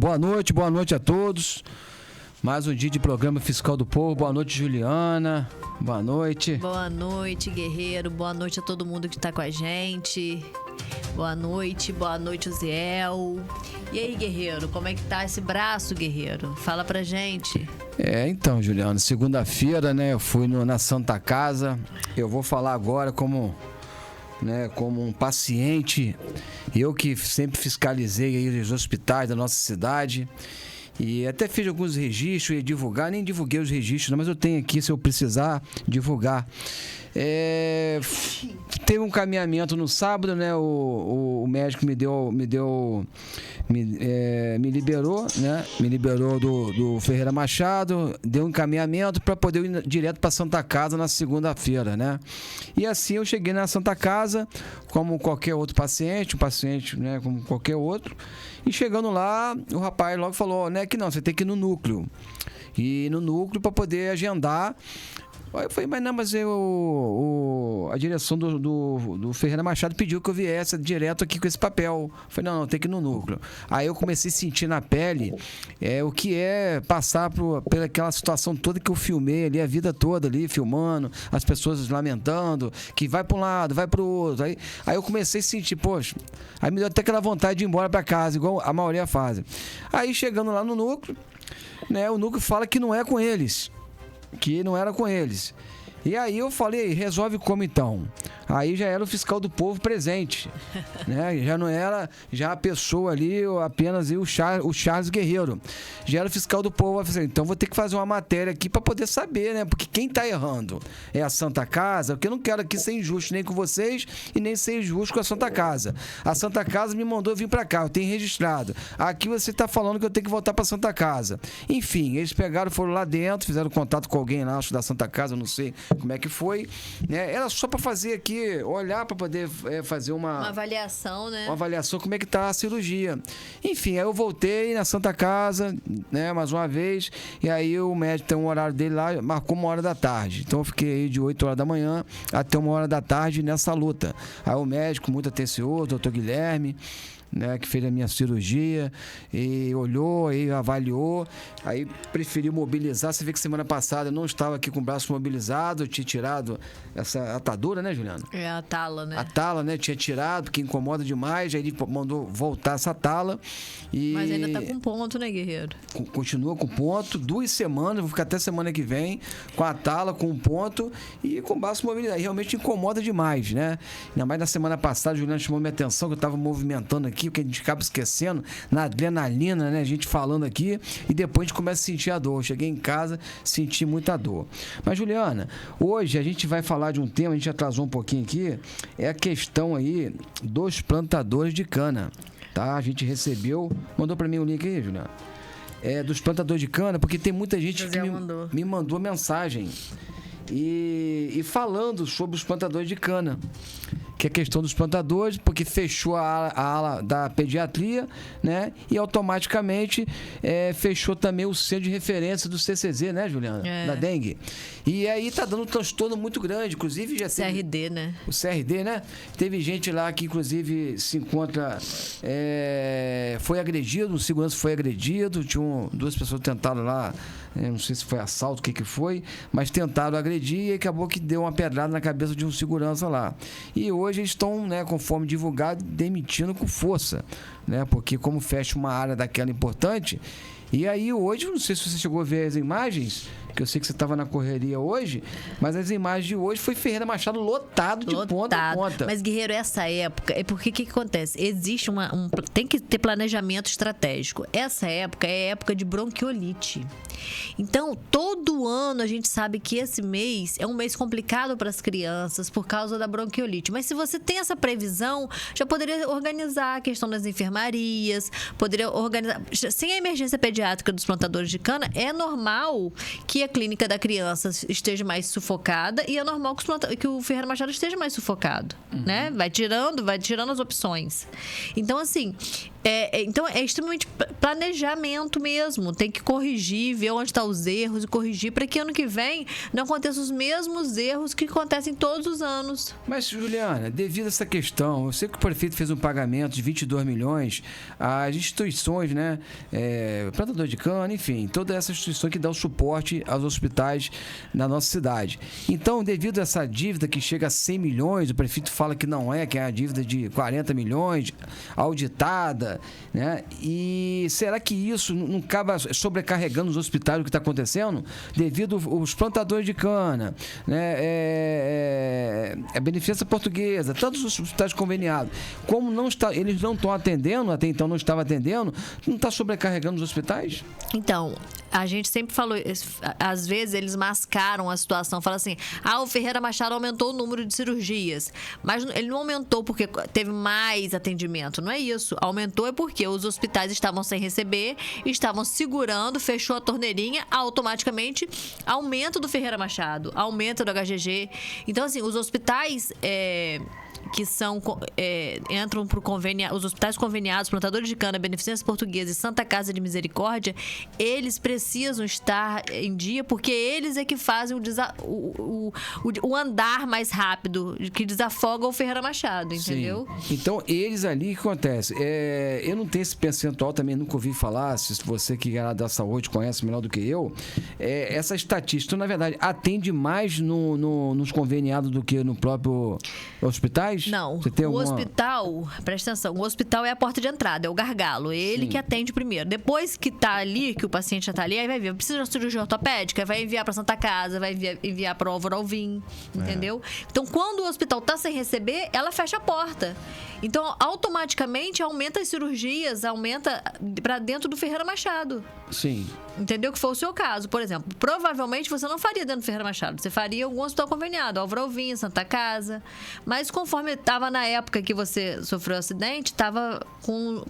Boa noite a todos. Mais um dia de programa Fiscal do Povo. Boa noite, Juliana. Boa noite. Boa noite, Guerreiro. Boa noite a todo mundo que está com a gente. Boa noite, Osiel. E aí, Guerreiro, como é que tá esse braço, Guerreiro? Fala pra gente. Então, Juliana, segunda-feira, né, eu fui na Santa Casa. Eu vou falar agora como um paciente. Eu que sempre fiscalizei aí os hospitais da nossa cidade. E até fiz alguns registros, ia divulgar, nem divulguei os registros, não, mas eu tenho aqui, se eu precisar, divulgar. Teve um caminhamento no sábado, né? O médico me liberou, né? Me liberou do Ferreira Machado, deu um encaminhamento para poder ir direto para Santa Casa na segunda-feira, né? E assim eu cheguei na Santa Casa, como qualquer outro paciente, né? Como qualquer outro. E chegando lá, o rapaz logo falou, né? Que não, você tem que ir no núcleo. E no núcleo para poder agendar. Aí eu falei, mas a direção do Ferreira Machado pediu que eu viesse direto aqui com esse papel. Eu falei, não, tem que ir no núcleo. Aí eu comecei a sentir na pele o que é passar pelaquela situação toda que eu filmei ali, a vida toda ali, filmando, as pessoas lamentando, que vai para um lado, vai para o outro. Aí eu comecei a sentir, poxa, aí me deu até aquela vontade de ir embora para casa, igual a maioria faz. Aí chegando lá no núcleo, né, o núcleo fala que não é com eles. Que não era com eles. E aí eu falei, resolve como então? Aí já era o fiscal do povo presente, né? Já não era já a pessoa ali, apenas o Charles Guerreiro. Já era o fiscal do povo. Eu falei, então vou ter que fazer uma matéria aqui para poder saber, né? Porque quem tá errando é a Santa Casa, porque eu não quero aqui ser injusto nem com vocês e nem ser injusto com a Santa Casa. A Santa Casa me mandou vir para cá, eu tenho registrado. Aqui você tá falando que eu tenho que voltar para Santa Casa. Enfim, eles foram lá dentro, fizeram contato com alguém lá, acho da Santa Casa, eu não sei como é que foi, né? Era só para fazer aqui, olhar para poder fazer uma avaliação, né? Uma avaliação, como é que tá a cirurgia. Enfim, aí eu voltei na Santa Casa, né, mais uma vez, e aí o médico tem um horário dele lá, marcou 1h da tarde. Então eu fiquei aí de 8 horas da manhã até 1h da tarde nessa luta. Aí o médico, muito atencioso, doutor Guilherme, né, que fez a minha cirurgia, e olhou, aí avaliou, aí preferiu mobilizar. Você vê que semana passada eu não estava aqui com o braço mobilizado, eu tinha tirado essa atadura, né, Juliana? É a tala, né? A tala, né, tinha tirado, porque incomoda demais, aí ele mandou voltar essa tala. Mas ainda tá com ponto, né, Guerreiro? Continua com ponto, 2 semanas, vou ficar até semana que vem com a tala, com um ponto e com o braço mobilizado. Realmente incomoda demais, né? Ainda mais na semana passada, a Juliana chamou minha atenção, que eu estava movimentando aqui, que a gente acaba esquecendo, na adrenalina, né? A gente falando aqui, e depois a gente começa a sentir a dor. Eu cheguei em casa, senti muita dor. Mas, Juliana, hoje a gente vai falar de um tema, a gente atrasou um pouquinho aqui, é a questão aí dos plantadores de cana, tá? A gente recebeu, mandou para mim o link aí, Juliana, dos plantadores de cana, porque tem muita gente que me mandou mensagem e falando sobre os plantadores de cana, que é a questão dos plantadores, porque fechou a ala da pediatria, né? E automaticamente fechou também o centro de referência do CCZ, né, Juliana? Da dengue. E aí tá dando um transtorno muito grande, inclusive já teve... CRD, né? O CRD, né? Teve gente lá que inclusive se encontra... foi agredido, um segurança foi agredido, tinham 2 pessoas que tentaram lá, não sei se foi assalto, o que foi, mas tentaram agredir e acabou que deu uma pedrada na cabeça de um segurança lá. E hoje eles estão, né, conforme divulgado, demitindo com força, né? Porque como fecha uma área daquela importante, e aí hoje, não sei se você chegou a ver as imagens, que eu sei que você estava na correria hoje, mas as imagens de hoje foi Ferreira Machado lotado de ponta a ponta. Mas, Guerreiro, essa época, porque o que acontece? Existe tem que ter planejamento estratégico. Essa época é época de bronquiolite. Então, todo ano a gente sabe que esse mês é um mês complicado para as crianças por causa da bronquiolite. Mas se você tem essa previsão, já poderia organizar a questão das enfermarias, poderia organizar... Sem a emergência pediátrica dos plantadores de cana, é normal que a clínica da criança esteja mais sufocada e é normal que o Ferreira Machado esteja mais sufocado, né? Vai tirando as opções. Então, assim, então é extremamente planejamento mesmo. Tem que corrigir, ver onde estão os erros e corrigir para que ano que vem não aconteçam os mesmos erros que acontecem todos os anos. Mas, Juliana, devido a essa questão, eu sei que o prefeito fez um pagamento de 22 milhões às instituições, né? Plantador de cana, enfim, toda essa instituição que dá o suporte aos hospitais na nossa cidade. Então, devido a essa dívida que chega a 100 milhões, o prefeito fala que não que é a dívida de 40 milhões, auditada, né? E será que isso não acaba sobrecarregando os hospitais, o que está acontecendo? Devido aos plantadores de cana, né? A Beneficência Portuguesa, tantos hospitais conveniados, como eles não estão atendendo, até então não estavam atendendo, não está sobrecarregando os hospitais? Então, a gente sempre falou, às vezes eles mascaram a situação, falam assim, o Ferreira Machado aumentou o número de cirurgias, mas ele não aumentou porque teve mais atendimento, não é isso, aumentou porque os hospitais estavam sem receber, estavam segurando, fechou a torneirinha, automaticamente aumento do Ferreira Machado, aumento do HGG. Então, assim, os hospitais que entram para os hospitais conveniados, plantadores de cana, Beneficência Portuguesa e Santa Casa de Misericórdia, eles precisam estar em dia porque eles é que fazem o andar mais rápido, que desafoga o Ferreira Machado, entendeu? Sim. Então, eles ali, o que acontece? Eu não tenho esse percentual, também nunca ouvi falar, se você que é da saúde conhece melhor do que eu, essa estatística, na verdade, atende mais nos conveniados do que no próprio hospitais? Não, hospital, presta atenção, o hospital é a porta de entrada, é o gargalo, ele que atende primeiro. Depois que tá ali, que o paciente já tá ali, aí vai ver, precisa de uma cirurgia ortopédica, vai enviar pra Santa Casa, vai enviar pro Álvaro Alvim, entendeu? Então, quando o hospital tá sem receber, ela fecha a porta. Então, automaticamente, aumenta as cirurgias, aumenta pra dentro do Ferreira Machado. Sim. Entendeu? Que foi o seu caso. Por exemplo, provavelmente você não faria dentro do Ferreira Machado, você faria algum hospital conveniado, Álvaro Alvim, Santa Casa, mas conforme estava na época que você sofreu o acidente, estava com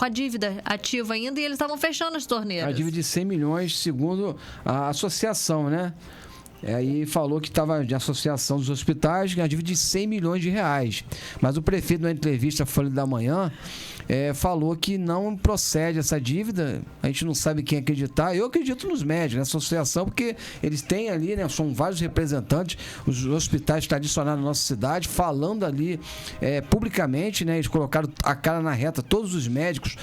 a dívida ativa ainda e eles estavam fechando as torneiras. A dívida de 100 milhões, segundo a associação, né? Aí falou que estava de associação dos hospitais, a dívida de 100 milhões de reais. Mas o prefeito, na entrevista à Folha da Manhã, falou que não procede essa dívida. A gente não sabe quem acreditar. Eu acredito nos médicos, na associação, porque eles têm ali, né? São vários representantes, os hospitais tradicionais da nossa cidade, falando ali publicamente, né? Eles colocaram a cara na reta, todos os médicos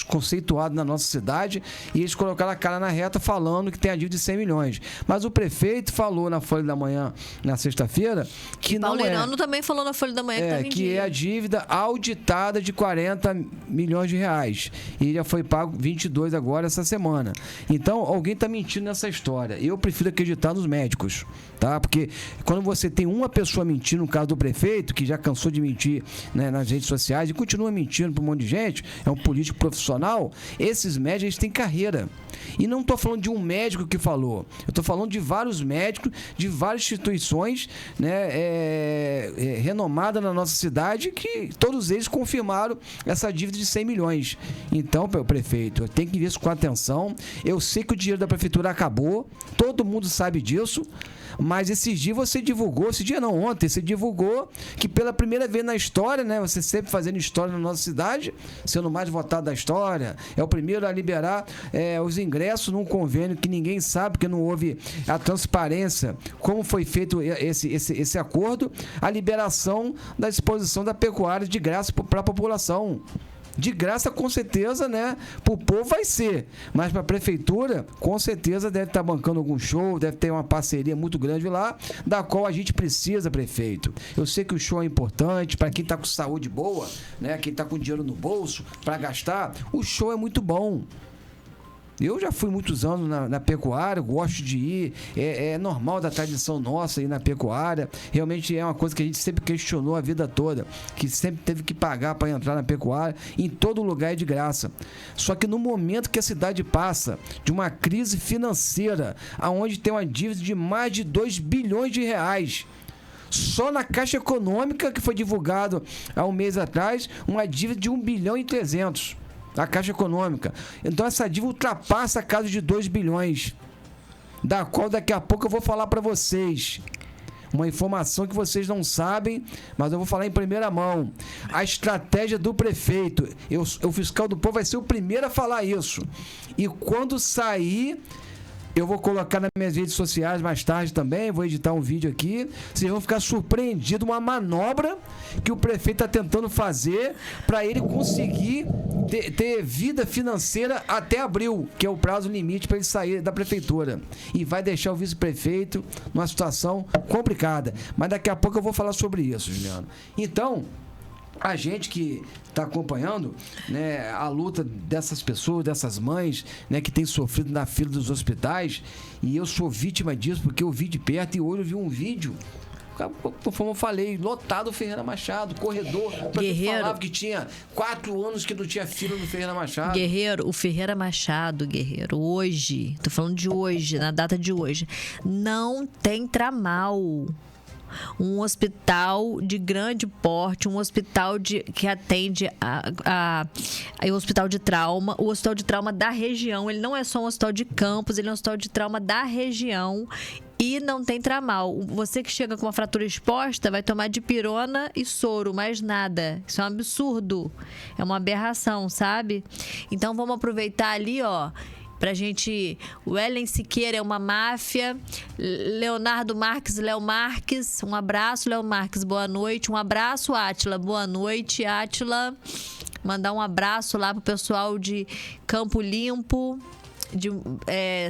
conceituados na nossa cidade, e eles colocaram a cara na reta falando que tem a dívida de 100 milhões. Mas o prefeito falou na Folha da Manhã, na sexta-feira, que não Paulirano também falou na Folha da Manhã que é a dívida auditada de 40 milhões de reais. E já foi pago 22 agora, essa semana. Então, alguém está mentindo nessa história. Eu prefiro acreditar nos médicos, tá? Porque quando você tem uma pessoa mentindo, no caso do prefeito, que já cansou de mentir, né, nas redes sociais e continua mentindo para um monte de gente, é um político profissional, esses médicos eles têm carreira. E não estou falando de um médico que falou. Eu estou falando de vários médicos, de várias instituições, né, renomadas na nossa cidade, que todos eles confirmaram essa dívida de 100 milhões. Então, prefeito, tem que ver isso com atenção. Eu sei que o dinheiro da prefeitura acabou, todo mundo sabe disso, mas esses dias você divulgou, ontem, você divulgou que pela primeira vez na história, né, você sempre fazendo história na nossa cidade, sendo o mais votado da história, é o primeiro a liberar os ingressos num convênio que ninguém sabe, porque não houve a transparência, como foi feito esse acordo, a liberação da exposição da pecuária de graça para a população. De graça, com certeza, né? Pro povo vai ser. Mas pra prefeitura, com certeza deve estar bancando algum show, deve ter uma parceria muito grande lá, da qual a gente precisa, prefeito. Eu sei que o show é importante para quem tá com saúde boa, né? Quem tá com dinheiro no bolso para gastar, o show é muito bom. Eu já fui muitos anos na pecuária, gosto de ir, é normal da tradição nossa ir na pecuária, realmente é uma coisa que a gente sempre questionou a vida toda, que sempre teve que pagar para entrar na pecuária, em todo lugar é de graça. Só que no momento que a cidade passa de uma crise financeira, onde tem uma dívida de mais de 2 bilhões de reais, só na Caixa Econômica, que foi divulgado há um mês atrás, uma dívida de 1 bilhão e 300. A Caixa Econômica. Então essa dívida ultrapassa a casa de 2 bilhões. da qual daqui a pouco eu vou falar para vocês. Uma informação que vocês não sabem, mas eu vou falar em primeira mão. A estratégia do prefeito. O fiscal do povo vai ser o primeiro a falar isso. E quando sair, eu vou colocar nas minhas redes sociais mais tarde também, vou editar um vídeo aqui. Vocês vão ficar surpreendidos, uma manobra que o prefeito está tentando fazer para ele conseguir ter vida financeira até abril, que é o prazo limite para ele sair da prefeitura. E vai deixar o vice-prefeito numa situação complicada. Mas daqui a pouco eu vou falar sobre isso, Juliano. Então, a gente que está acompanhando, né, a luta dessas pessoas, dessas mães, né, que têm sofrido na fila dos hospitais, e eu sou vítima disso porque eu vi de perto e hoje eu vi um vídeo, como eu falei, lotado o Ferreira Machado, corredor, Guerreiro, falava que tinha 4 anos que não tinha fila no Ferreira Machado. Guerreiro, o Ferreira Machado, Guerreiro, hoje, tô falando de hoje, na data de hoje, não tem tramal. Um hospital de grande porte, um hospital que atende o hospital de trauma, o hospital de trauma da região. Ele não é só um hospital de campus, ele é um hospital de trauma da região e não tem tramal. Você que chega com uma fratura exposta vai tomar dipirona e soro, mais nada. Isso é um absurdo, é uma aberração, sabe? Então vamos aproveitar ali, ó, pra gente... O Ellen Siqueira é uma máfia. Leonardo Marques, Léo Marques. Um abraço, Léo Marques, boa noite. Um abraço, Átila. Boa noite, Átila. Mandar um abraço lá pro pessoal de Campo Limpo, de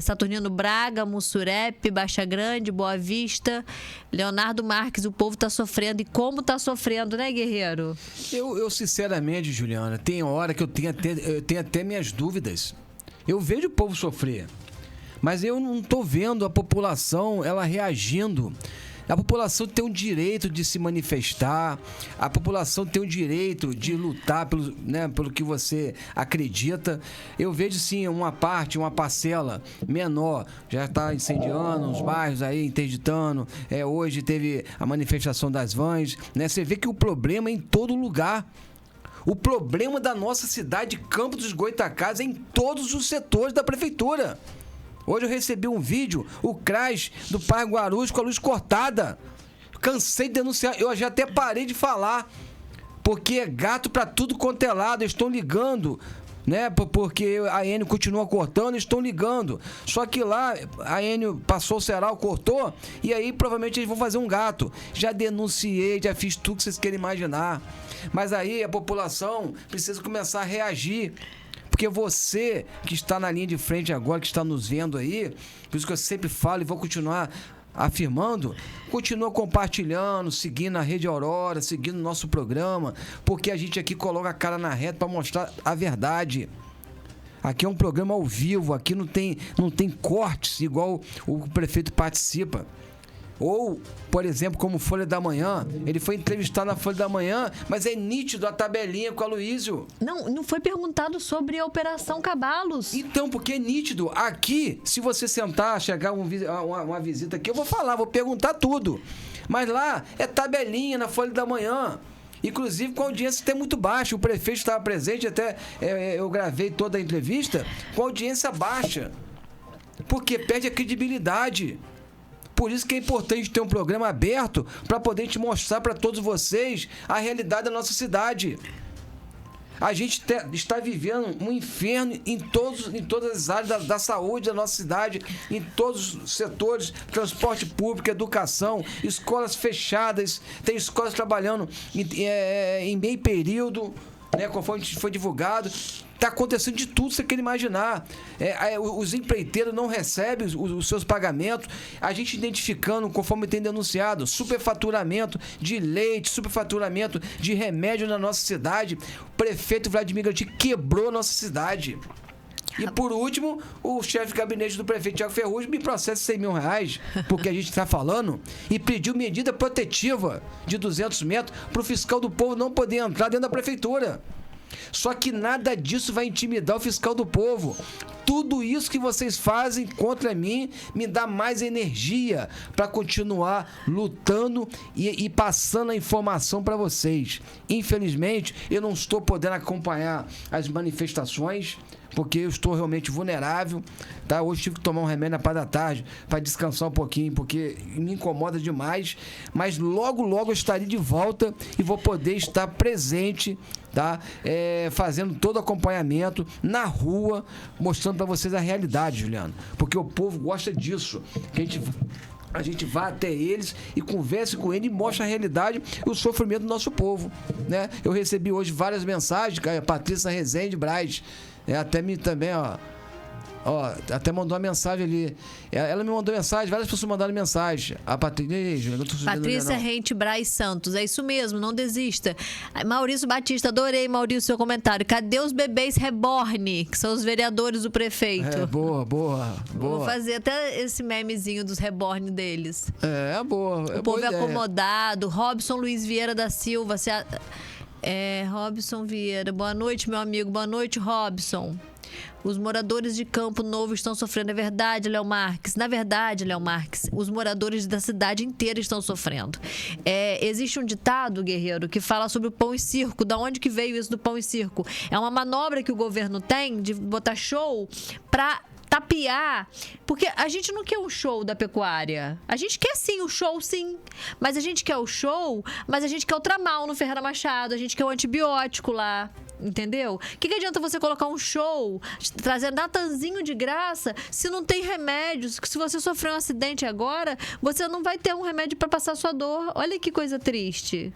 Saturnino Braga, Mussurepe, Baixa Grande, Boa Vista. Leonardo Marques, o povo tá sofrendo. E como tá sofrendo, né, Guerreiro? Eu sinceramente, Juliana, tem hora que eu tenho até minhas dúvidas. Eu vejo o povo sofrer, mas eu não estou vendo a população ela reagindo. A população tem o direito de se manifestar, a população tem o direito de lutar pelo que você acredita. Eu vejo sim uma parcela menor, já está incendiando os bairros aí, interditando. Hoje teve a manifestação das vans, né? Você vê que o problema é em todo lugar. O problema da nossa cidade, Campos dos Goytacazes, é em todos os setores da prefeitura. Hoje eu recebi um vídeo, o CRAS do Parque Guarulhos com a luz cortada. Cansei de denunciar, eu já até parei de falar, porque é gato para tudo quanto é lado. Eles estão ligando, né? Porque a Enio continua cortando, eles estão ligando. Só que lá a Enio passou o ceral, cortou, e aí provavelmente eles vão fazer um gato. Já denunciei, já fiz tudo que vocês querem imaginar. Mas aí a população precisa começar a reagir. Porque você que está na linha de frente agora, que está nos vendo aí, por isso que eu sempre falo e vou continuar afirmando, continua compartilhando, seguindo a Rede Aurora, seguindo o nosso programa, porque a gente aqui coloca a cara na reta para mostrar a verdade. Aqui é um programa ao vivo, aqui não tem cortes igual o prefeito participa. Ou, por exemplo, como Folha da Manhã, ele foi entrevistado na Folha da Manhã, mas é nítido a tabelinha com o Aloysio. Não foi perguntado sobre a Operação Cabalos. Então, porque é nítido. Aqui, se você sentar, chegar uma visita aqui, eu vou falar, vou perguntar tudo. Mas lá é tabelinha na Folha da Manhã. Inclusive com a audiência até muito baixa. O prefeito estava presente, até eu gravei toda a entrevista, com a audiência baixa. Porque perde a credibilidade. Por isso que é importante ter um programa aberto para poder te mostrar para todos vocês a realidade da nossa cidade. A gente está vivendo um inferno em todas as áreas da saúde da nossa cidade, em todos os setores, transporte público, educação, escolas fechadas, tem escolas trabalhando em meio período, né, conforme foi divulgado. Está acontecendo de tudo que você quer imaginar. Os empreiteiros não recebem os seus pagamentos. A gente identificando, conforme tem denunciado, superfaturamento de leite, superfaturamento de remédio na nossa cidade. O prefeito Vladimir Garotti quebrou a nossa cidade. E por último, o chefe de gabinete do prefeito Tiago Ferrugem me processa R$100 mil, porque a gente está falando, e pediu medida protetiva de 200 metros para o fiscal do povo não poder entrar dentro da prefeitura. Só que nada disso vai intimidar o fiscal do povo. Tudo isso que vocês fazem contra mim me dá mais energia para continuar lutando e passando a informação para vocês. Infelizmente, eu não estou podendo acompanhar as manifestações, porque eu estou realmente vulnerável, tá? Hoje tive que tomar um remédio na parte da tarde para descansar um pouquinho, porque me incomoda demais, mas logo eu estarei de volta e vou poder estar presente, tá? Fazendo todo o acompanhamento na rua, mostrando para vocês a realidade, Juliano, porque o povo gosta disso, que a gente vá até eles e converse com eles e mostre a realidade e o sofrimento do nosso povo, né? Eu recebi hoje várias mensagens, a Patrícia Rezende Braz, até me também, até mandou uma mensagem ali. Ela me mandou mensagem, várias pessoas mandaram mensagem. A Patrícia Rente Braz Santos, é isso mesmo, não desista. Maurício Batista, adorei, Maurício, seu comentário. Cadê os bebês reborn, que são os vereadores do prefeito? Boa. Vou fazer até esse memezinho dos reborn deles. Boa. O povo é acomodado. Robson Luiz Vieira da Silva. Robson Vieira, boa noite, meu amigo. Boa noite, Robson. Os moradores de Campo Novo estão sofrendo. É verdade, Léo Marques. Na verdade, Léo Marques, os moradores da cidade inteira estão sofrendo. Existe um ditado, Guerreiro, que fala sobre o pão e circo. Da onde que veio isso do pão e circo? É uma manobra que o governo tem de botar show pra tapear, porque a gente não quer um show da pecuária. A gente quer sim o show, sim. Mas a gente quer o show, mas a gente quer o tramal no Ferreira Machado, a gente quer o antibiótico lá. Entendeu? O que adianta você colocar um show, trazer Natanzinho de graça, se não tem remédios? Se você sofreu um acidente agora, você não vai ter um remédio para passar a sua dor. Olha que coisa triste.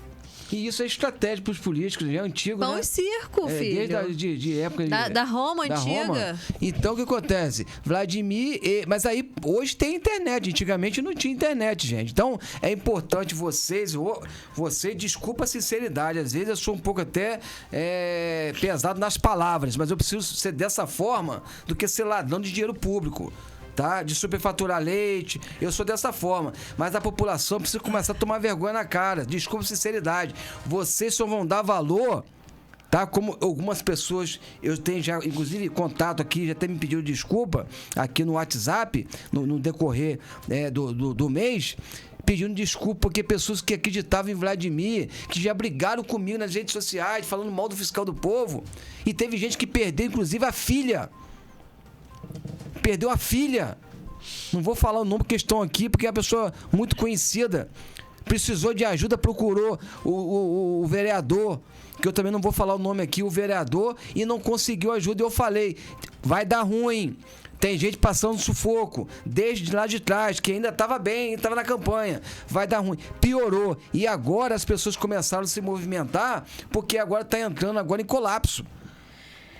E isso é estratégia para os políticos, é antigo, Pão né? e circo, filho. Desde de época da Roma da antiga. Roma. Então, o que acontece? Vladimir... Mas aí, hoje tem internet. Antigamente não tinha internet, gente. Então, é importante vocês... Você, desculpa a sinceridade. Às vezes eu sou um pouco até pesado nas palavras, mas eu preciso ser dessa forma do que ser ladrão de dinheiro público. Tá? De superfaturar leite, eu sou dessa forma, mas a população precisa começar a tomar vergonha na cara. Desculpa a sinceridade, vocês só vão dar valor, tá? Como algumas pessoas, eu tenho já inclusive contato aqui, já até me pediram desculpa aqui no WhatsApp, no decorrer do mês, pedindo desculpa porque pessoas que acreditavam em Vladimir, que já brigaram comigo nas redes sociais, falando mal do fiscal do povo, e teve gente que perdeu inclusive a filha. Perdeu a filha. Não vou falar o nome porque estão aqui, porque é uma pessoa muito conhecida. Precisou de ajuda, procurou o vereador, que eu também não vou falar o nome aqui, o vereador, e não conseguiu ajuda. E eu falei, vai dar ruim. Tem gente passando sufoco, desde lá de trás, que ainda estava bem, estava na campanha. Vai dar ruim. Piorou. E agora as pessoas começaram a se movimentar, porque agora está entrando agora em colapso.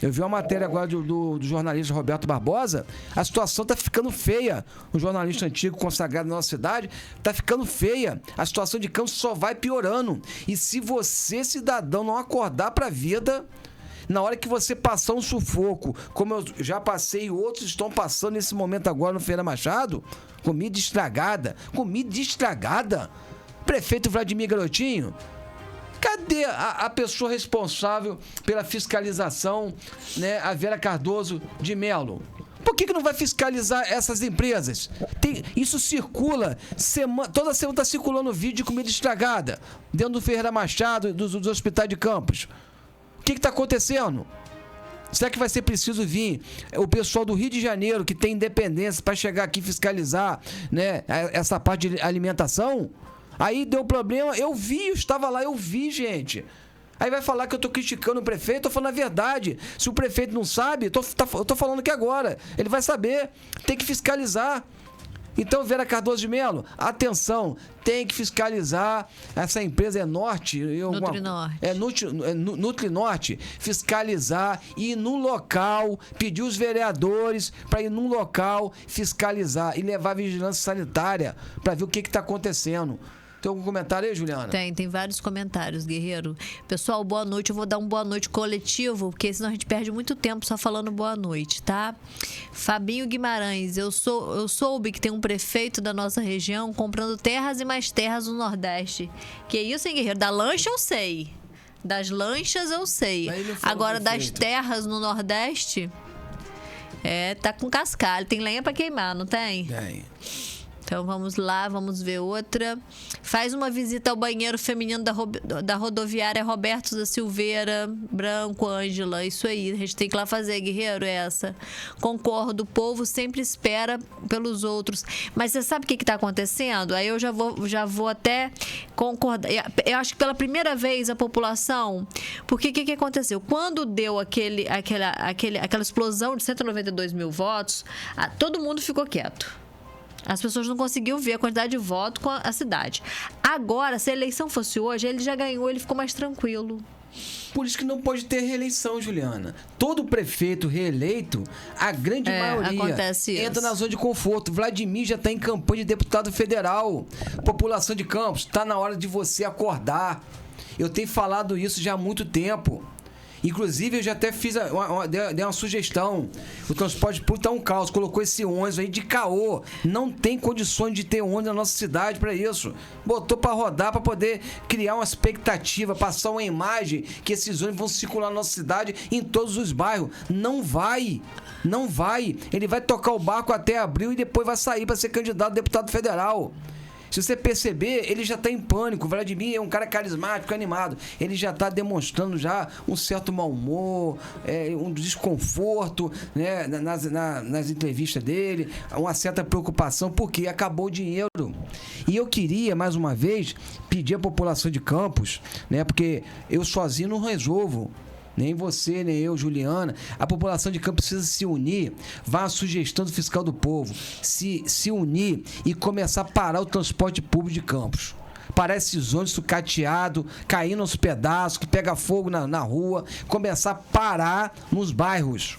Eu vi uma matéria agora do jornalista Roberto Barbosa. A situação está ficando feia. Um jornalista antigo, consagrado na nossa cidade, está ficando feia. A situação de Campos só vai piorando. E se você, cidadão, não acordar para a vida, na hora que você passar um sufoco, como eu já passei e outros estão passando nesse momento agora no Ferreira Machado, comida estragada. Prefeito Vladimir Garotinho, cadê a pessoa responsável pela fiscalização, né, a Vera Cardoso de Melo? Por que não vai fiscalizar essas empresas? Isso circula, toda semana está circulando vídeo de comida estragada dentro do Ferreira Machado, dos hospitais de Campos. O que está acontecendo? Será que vai ser preciso vir o pessoal do Rio de Janeiro, que tem independência, para chegar aqui fiscalizar, né, essa parte de alimentação? Aí deu problema, eu estava lá, gente. Aí vai falar que eu tô criticando o prefeito, tô falando a verdade. Se o prefeito não sabe, eu tô falando aqui agora. Ele vai saber, tem que fiscalizar. Então, Vera Cardoso de Melo, atenção, tem que fiscalizar. Essa empresa é Nutrinorte. Fiscalizar, ir num local, pedir os vereadores para ir num local, fiscalizar e levar a vigilância sanitária para ver o que está acontecendo. Tem algum comentário aí, Juliana? Tem vários comentários, Guerreiro. Pessoal, boa noite. Eu vou dar um boa noite coletivo, porque senão a gente perde muito tempo só falando boa noite, tá? Fabinho Guimarães, eu soube que tem um prefeito da nossa região comprando terras e mais terras no Nordeste. Que isso, hein, Guerreiro? Da lancha eu sei. Das lanchas eu sei. Agora, das terras no Nordeste, tá com cascalho. Tem lenha pra queimar, não tem? Tem. Então vamos lá, vamos ver outra. Faz uma visita ao banheiro feminino da rodoviária Roberto da Silveira, Branco, Ângela. Isso aí, a gente tem que ir lá fazer, guerreiro, essa. Concordo, o povo sempre espera pelos outros. Mas você sabe o que está acontecendo? Aí eu já vou até concordar. Eu acho que pela primeira vez a população... Porque o que aconteceu? Quando deu aquela explosão de 192 mil votos, todo mundo ficou quieto. As pessoas não conseguiam ver a quantidade de voto com a cidade. Agora, se a eleição fosse hoje, ele já ganhou, ele ficou mais tranquilo. Por isso que não pode ter reeleição, Juliana. Todo prefeito reeleito, a grande maioria entra na zona de conforto. Vladimir já está em campanha de deputado federal. População de Campos, está na hora de você acordar. Eu tenho falado isso já há muito tempo. Inclusive, eu já até dei uma sugestão. O transporte público tá um caos. Colocou esse ônibus aí de caô. Não tem condições de ter ônibus na nossa cidade para isso. Botou para rodar, para poder criar uma expectativa, passar uma imagem que esses ônibus vão circular na nossa cidade em todos os bairros. Não vai. Não vai. Ele vai tocar o barco até abril e depois vai sair para ser candidato a deputado federal. Se você perceber, ele já está em pânico. O Vladimir é um cara carismático, animado. Ele já está demonstrando já um certo mau humor, um desconforto, né, nas entrevistas dele, uma certa preocupação, porque acabou o dinheiro. E eu queria, mais uma vez, pedir à população de Campos, né, porque eu sozinho não resolvo. Nem você, nem eu, Juliana. A população de Campos precisa se unir. Vá à sugestão do fiscal do povo. Se unir e começar a parar o transporte público de Campos. Parar esses ônibus sucateados, caindo aos pedaços, que pega fogo na rua. Começar a parar nos bairros.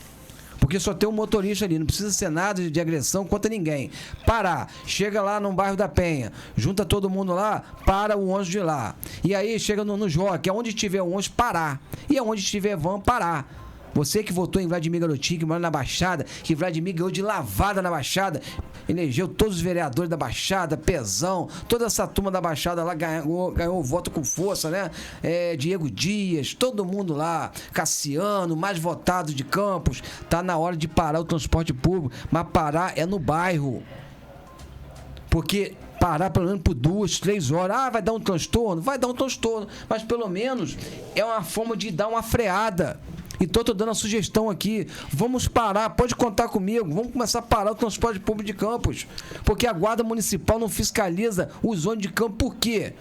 Porque só tem um motorista ali, não precisa ser nada de agressão contra ninguém. Parar, chega lá no bairro da Penha, junta todo mundo lá, para o ônibus de lá. E aí chega no Jockey, onde tiver o ônibus, parar. E onde tiver van, parar. Você que votou em Vladimir Garotinho, que mora na Baixada, que Vladimir ganhou de lavada na Baixada, elegeu todos os vereadores da Baixada, Pezão, toda essa turma da Baixada lá ganhou voto com força, né? Diego Dias, todo mundo lá, Cassiano, mais votado de Campos. Tá na hora de parar o transporte público, mas parar é no bairro. Porque parar pelo menos por 2, 3 horas, vai dar um transtorno? Vai dar um transtorno, mas pelo menos é uma forma de dar uma freada. Então, estou dando a sugestão aqui. Vamos parar, pode contar comigo. Vamos começar a parar o transporte público de Campos. Porque a Guarda Municipal não fiscaliza os ônibus de Campos. Por quê?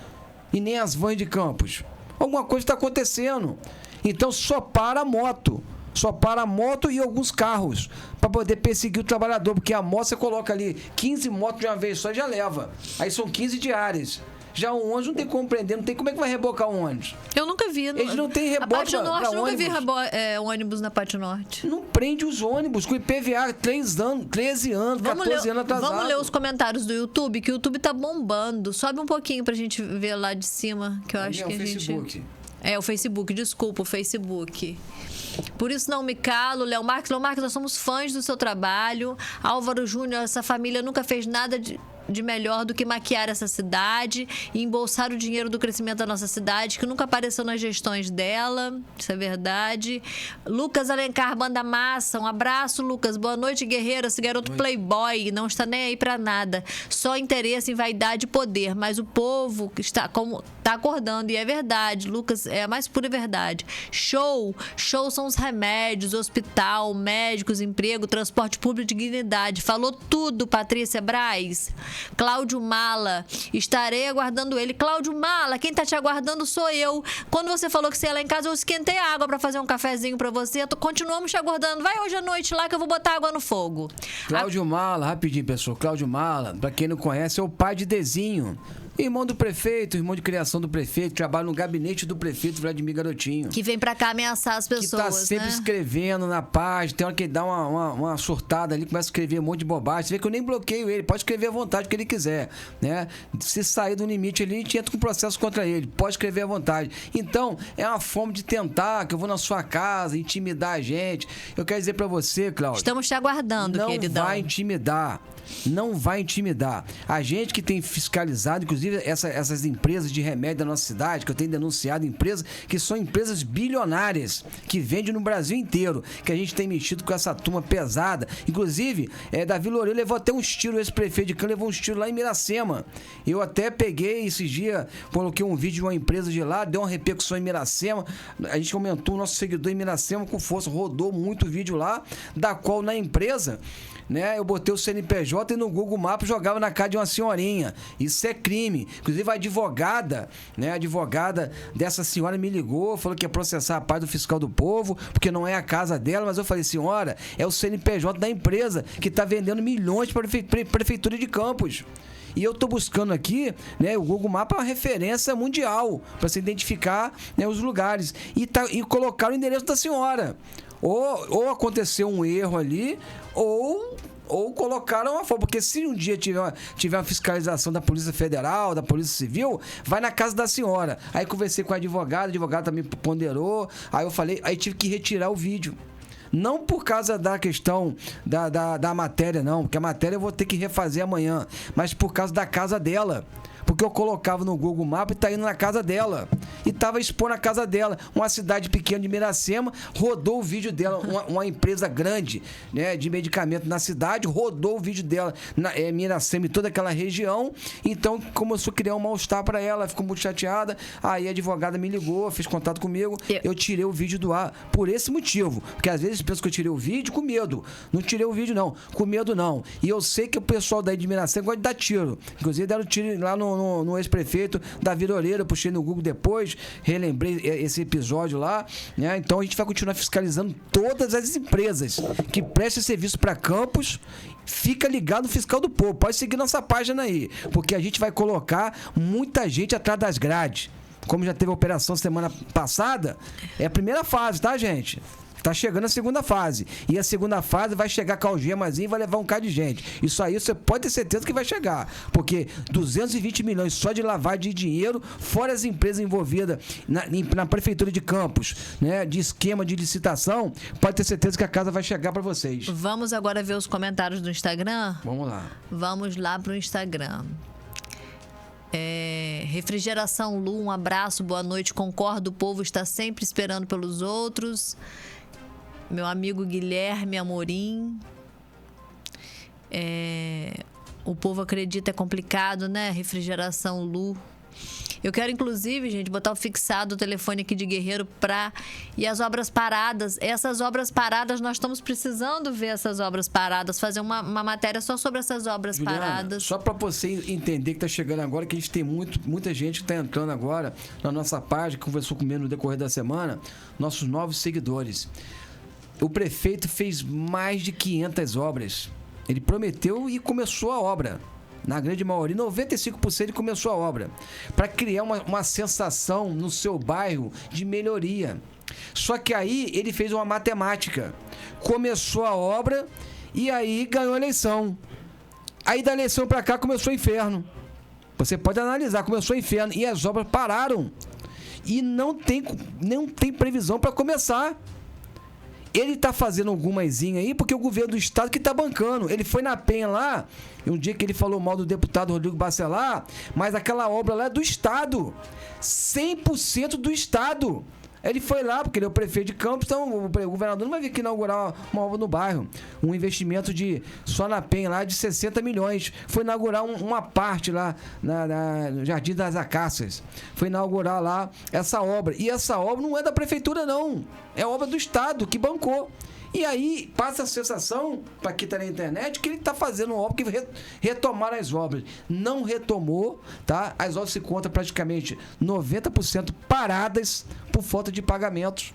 E nem as vans de Campos. Alguma coisa está acontecendo. Então, só para a moto. Só para a moto e alguns carros. Para poder perseguir o trabalhador. Porque a moto, você coloca ali 15 motos de uma vez só e já leva. Aí são 15 diárias. Já o ônibus não tem como prender, não tem como é que vai rebocar o ônibus. Eu nunca vi. Eles não têm reboque pra ônibus. Nunca vi ônibus na Pátio Norte. Não prende os ônibus com IPVA 13 anos, 14 anos atrasado. Vamos ler os comentários do YouTube, que o YouTube tá bombando. Sobe um pouquinho pra gente ver lá de cima, que eu acho que a gente... Facebook. O Facebook, desculpa, o Facebook. Por isso não me calo, Léo Marques, nós somos fãs do seu trabalho. Álvaro Júnior, essa família nunca fez nada de melhor do que maquiar essa cidade e embolsar o dinheiro do crescimento da nossa cidade, que nunca apareceu nas gestões dela. Isso é verdade. Lucas Alencar, Banda Massa. Um abraço, Lucas. Boa noite, guerreiro. Esse garoto playboy não está nem aí pra nada. Só interesse em vaidade e poder. Mas o povo está acordando. E é verdade, Lucas, é a mais pura verdade. Show são os remédios, hospital, médicos, emprego, transporte público, dignidade. Falou tudo, Patrícia Braz. Cláudio Mala, estarei aguardando ele. Cláudio Mala, quem tá te aguardando sou eu. Quando você falou que você ia lá em casa, eu esquentei a água pra fazer um cafezinho pra você. Continuamos te aguardando. Vai hoje à noite lá que eu vou botar água no fogo. Cláudio Mala, rapidinho, pessoal. Cláudio Mala, pra quem não conhece, é o pai de Dezinho. Irmão do prefeito, irmão de criação do prefeito, trabalha no gabinete do prefeito Vladimir Garotinho. Que vem pra cá ameaçar as pessoas, que tá sempre escrevendo na página, tem hora que ele dá uma surtada ali, começa a escrever um monte de bobagem. Você vê que eu nem bloqueio ele, pode escrever à vontade o que ele quiser, né? Se sair do limite ali, a gente entra com processo contra ele, pode escrever à vontade. Então, é uma forma de tentar, que eu vou na sua casa, intimidar a gente. Eu quero dizer pra você, Cláudio... Estamos te aguardando, queridão. Não vai intimidar. Não vai intimidar. A gente que tem fiscalizado, inclusive inclusive essas empresas de remédio da nossa cidade, que eu tenho denunciado empresas, que são empresas bilionárias, que vendem no Brasil inteiro, que a gente tem mexido com essa turma pesada. Inclusive, Davi Loureiro levou até uns tiros, esse prefeito de Cana levou uns tiros lá em Miracema. Eu até peguei esses dias, coloquei um vídeo de uma empresa de lá, deu uma repercussão em Miracema, a gente aumentou o nosso seguidor em Miracema com força, rodou muito vídeo lá, da qual na empresa, né, eu botei o CNPJ e no Google Maps jogava na cara de uma senhorinha. Isso é crime. Inclusive a advogada, né, a advogada dessa senhora me ligou, falou que ia processar a paz do fiscal do povo, porque não é a casa dela, mas eu falei, senhora, é o CNPJ da empresa que está vendendo milhões para a Prefeitura de Campos. E eu estou buscando aqui, né, o Google Maps é uma referência mundial para se identificar, né, os lugares. E colocar o endereço da senhora. Ou aconteceu um erro ali, ou colocaram uma forma. Porque se um dia tiver uma fiscalização da Polícia Federal, da Polícia Civil, vai na casa da senhora. Aí conversei com a advogada também ponderou. Aí eu falei, aí tive que retirar o vídeo. Não por causa da questão da matéria, não. Porque a matéria eu vou ter que refazer amanhã. Mas por causa da casa dela. Porque eu colocava no Google Maps e tá indo na casa dela. E tava expondo a casa dela. Uma cidade pequena de Miracema, rodou o vídeo dela. Uma empresa grande, né, de medicamento na cidade, rodou o vídeo dela Miracema e toda aquela região. Então começou a criar um mal-estar para ela, ficou muito chateada. Aí a advogada me ligou, fez contato comigo. Eu tirei o vídeo do ar por esse motivo. Porque às vezes penso que eu tirei o vídeo com medo. Não tirei o vídeo, não. Com medo, não. E eu sei que o pessoal daí de Miracema gosta de dar tiro. Inclusive deram tiro lá no ex-prefeito Davi Loureiro, eu puxei no Google depois, relembrei esse episódio lá, né? Então a gente vai continuar fiscalizando todas as empresas que prestam serviço para Campos. Fica ligado no Fiscal do Povo, pode seguir nossa página aí, porque a gente vai colocar muita gente atrás das grades. Como já teve a operação semana passada, é a primeira fase, tá, gente? Tá chegando a segunda fase. E a segunda fase vai chegar com a algemazinha e vai levar um cara de gente. Isso aí você pode ter certeza que vai chegar. Porque 220 milhões só de lavagem de dinheiro, fora as empresas envolvidas na Prefeitura de Campos, né, de esquema de licitação, pode ter certeza que a casa vai chegar para vocês. Vamos agora ver os comentários do Instagram? Vamos lá. Vamos lá pro Instagram. Refrigeração Lu, um abraço, boa noite. Concordo, o povo está sempre esperando pelos outros. Meu amigo Guilherme Amorim. O povo acredita, é complicado, né? Refrigeração Lu. Eu quero, inclusive, gente, botar o fixado, o telefone aqui de Guerreiro e as obras paradas. Essas obras paradas, nós estamos precisando ver essas obras paradas, fazer uma matéria só sobre essas obras Juliana, paradas. Só para você entender que está chegando agora, que a gente tem muita gente que está entrando agora na nossa página, que conversou comigo no decorrer da semana, nossos novos seguidores. O prefeito fez mais de 500 obras. Ele prometeu e começou a obra. Na grande maioria, 95% ele começou a obra. Para criar uma sensação no seu bairro de melhoria. Só que aí ele fez uma matemática. Começou a obra e aí ganhou a eleição. Aí da eleição para cá começou o inferno. Você pode analisar, começou o inferno. E as obras pararam. E não tem previsão para começar. Ele tá fazendo algumazinha aí porque o governo do estado que tá bancando. Ele foi na Penha lá, um dia que ele falou mal do deputado Rodrigo Bacelar, mas aquela obra lá é do estado. 100% do estado. Ele foi lá, porque ele é o prefeito de Campos, então o governador não vai vir aqui inaugurar uma obra no bairro. Um investimento só na Penha lá de 60 milhões. Foi inaugurar uma parte lá no Jardim das Acácias. Foi inaugurar lá essa obra. E essa obra não é da prefeitura, não. É obra do estado, que bancou. E aí passa a sensação, para quem está na internet, que ele está fazendo uma obra que retomaram as obras. Não retomou, tá? As obras se contam praticamente 90% paradas por falta de pagamentos.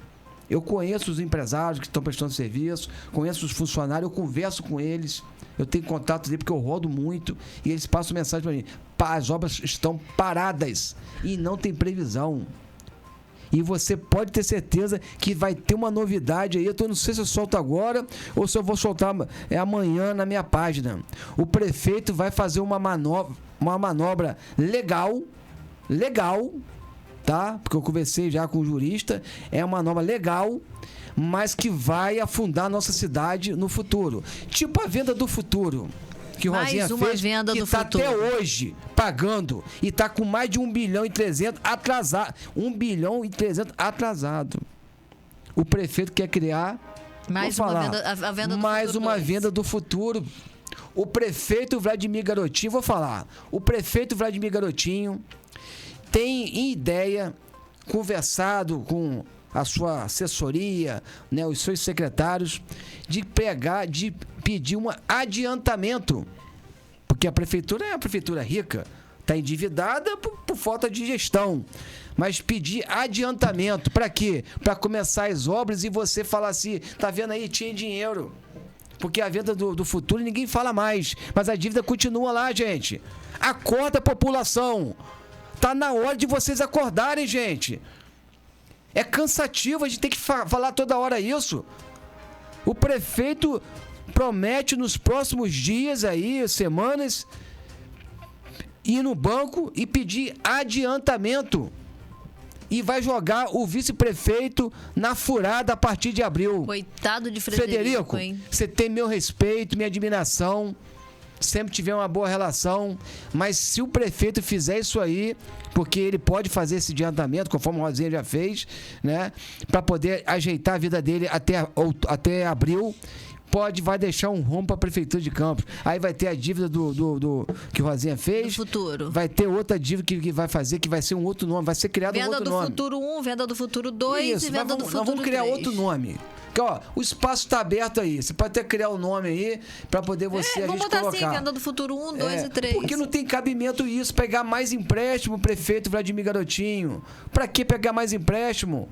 Eu conheço os empresários que estão prestando serviço, conheço os funcionários, eu converso com eles, eu tenho contato dele porque eu rodo muito e eles passam mensagem para mim: as obras estão paradas e não tem previsão. E você pode ter certeza que vai ter uma novidade aí. Eu não sei se eu solto agora ou se eu vou soltar amanhã na minha página. O prefeito vai fazer uma manobra legal, tá? Porque eu conversei já com o jurista. É uma manobra legal, mas que vai afundar a nossa cidade no futuro. Tipo a venda do futuro. que o Mais Rosinha uma fez, venda que do está futuro. até hoje pagando e está com mais de 1 bilhão e 300 atrasado. 1 bilhão e 300 atrasado. O prefeito quer criar Mais uma venda, a venda do mais futuro uma 2. venda do futuro. O prefeito Vladimir Garotinho, vou falar, o prefeito Vladimir Garotinho tem ideia, conversado com a sua assessoria, né, os seus secretários, de pedir um adiantamento. Porque a prefeitura é uma prefeitura rica, está endividada por falta de gestão. Mas pedir adiantamento, para quê? Para começar as obras e você falar assim, tá vendo aí, tinha dinheiro. Porque a venda do futuro ninguém fala mais, mas a dívida continua lá, gente. Acorda, população. Tá na hora de vocês acordarem, gente. É cansativo, a gente tem que falar toda hora isso. O prefeito promete nos próximos dias aí, semanas, ir no banco e pedir adiantamento. E vai jogar o vice-prefeito na furada a partir de abril. Coitado de Frederico, hein? Você tem meu respeito, minha admiração. Sempre tiver uma boa relação. Mas se o prefeito fizer isso aí, porque ele pode fazer esse adiantamento, conforme o Rosinha já fez, né? Para poder ajeitar a vida dele até abril. Vai deixar um rombo para a Prefeitura de Campos. Aí vai ter a dívida do que o Rosinha fez. Do futuro. Vai ter outra dívida que vai fazer, que vai ser um outro nome. Vai ser criado um outro nome. Venda do Futuro 1, Venda do Futuro 2 Isso, e Venda do Futuro 3. Nós vamos criar outro nome. Porque, ó, o espaço está aberto aí. Você pode até criar um nome aí para poder a gente vamos botar colocar. assim, Venda do Futuro 1, 2 e 3. Porque não tem cabimento isso, pegar mais empréstimo, prefeito Vladimir Garotinho. Para que pegar mais empréstimo?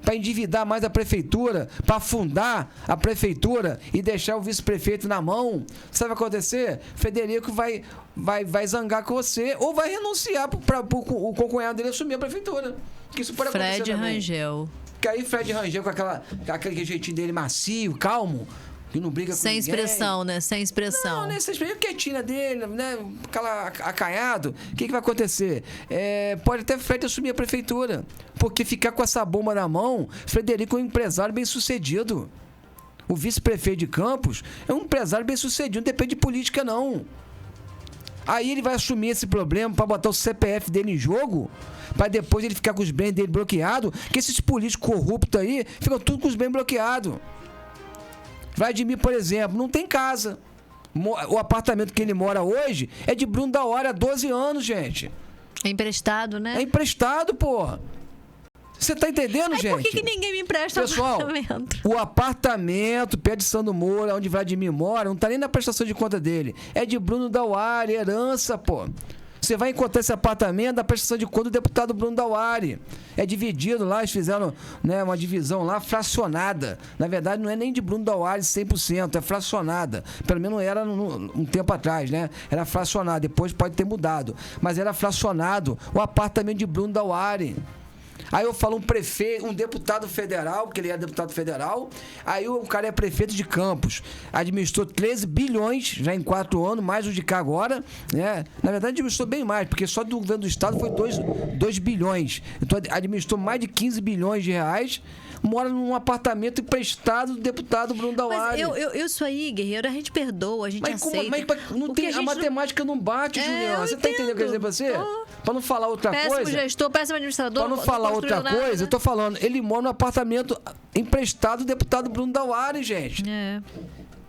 Para endividar mais a prefeitura, para afundar a prefeitura e deixar o vice-prefeito na mão. Sabe o que vai acontecer? Frederico vai zangar com você ou vai renunciar para o concunhado dele assumir a prefeitura. Que isso pode acontecer Fred também. Rangel. Que aí Fred Rangel com aquele jeitinho dele macio, calmo, que não briga com Sem ninguém. expressão, né? Sem expressão. Não, nessa expressão quietinha dele, né? Aquela acanhado. O que vai acontecer? Pode até Fred assumir a prefeitura. Porque ficar com essa bomba na mão, Frederico é um empresário bem sucedido. O vice-prefeito de Campos é um empresário bem sucedido, não depende de política, não. Aí ele vai assumir esse problema para botar o CPF dele em jogo, para depois ele ficar com os bens dele bloqueados, que esses políticos corruptos aí ficam tudo com os bens bloqueados. Vladimir, por exemplo, não tem casa. O apartamento que ele mora hoje é de Bruno da Hora há 12 anos, gente. É emprestado, né? É emprestado, porra. Você tá entendendo, gente? Por que ninguém me empresta Pessoal, apartamento? O apartamento perto de Sandro Moura, onde Vladimir mora, não tá nem na prestação de conta dele. É de Bruno Dauari, herança, pô. Você vai encontrar esse apartamento da prestação de conta do deputado Bruno Dauari. É dividido lá, eles fizeram, né, uma divisão lá fracionada. Na verdade, não é nem de Bruno Dauari 100%, é fracionada. Pelo menos era um tempo atrás, né? Era fracionado, depois pode ter mudado. Mas era fracionado o apartamento de Bruno Dauari. Aí eu falo um prefeito, um deputado federal, porque ele é deputado federal. Aí o cara é prefeito de Campos. Administrou 13 bilhões já em 4 anos, mais o de cá agora, né? Na verdade, administrou bem mais, porque só do governo do estado foi 2 bilhões. Então, administrou mais de 15 bilhões de reais. Mora num apartamento emprestado do deputado Bruno Dauari. Mas isso aí, Guerreiro, a gente perdoa, a gente aceita. Mas não tem, a matemática não bate, Juliana. Você tá entendendo o que eu quero dizer pra você? Pra não falar outra coisa... Péssimo gestor, péssimo administrador. Pra não falar outra coisa, eu tô falando, ele mora num apartamento emprestado do deputado Bruno Dauari, gente. É.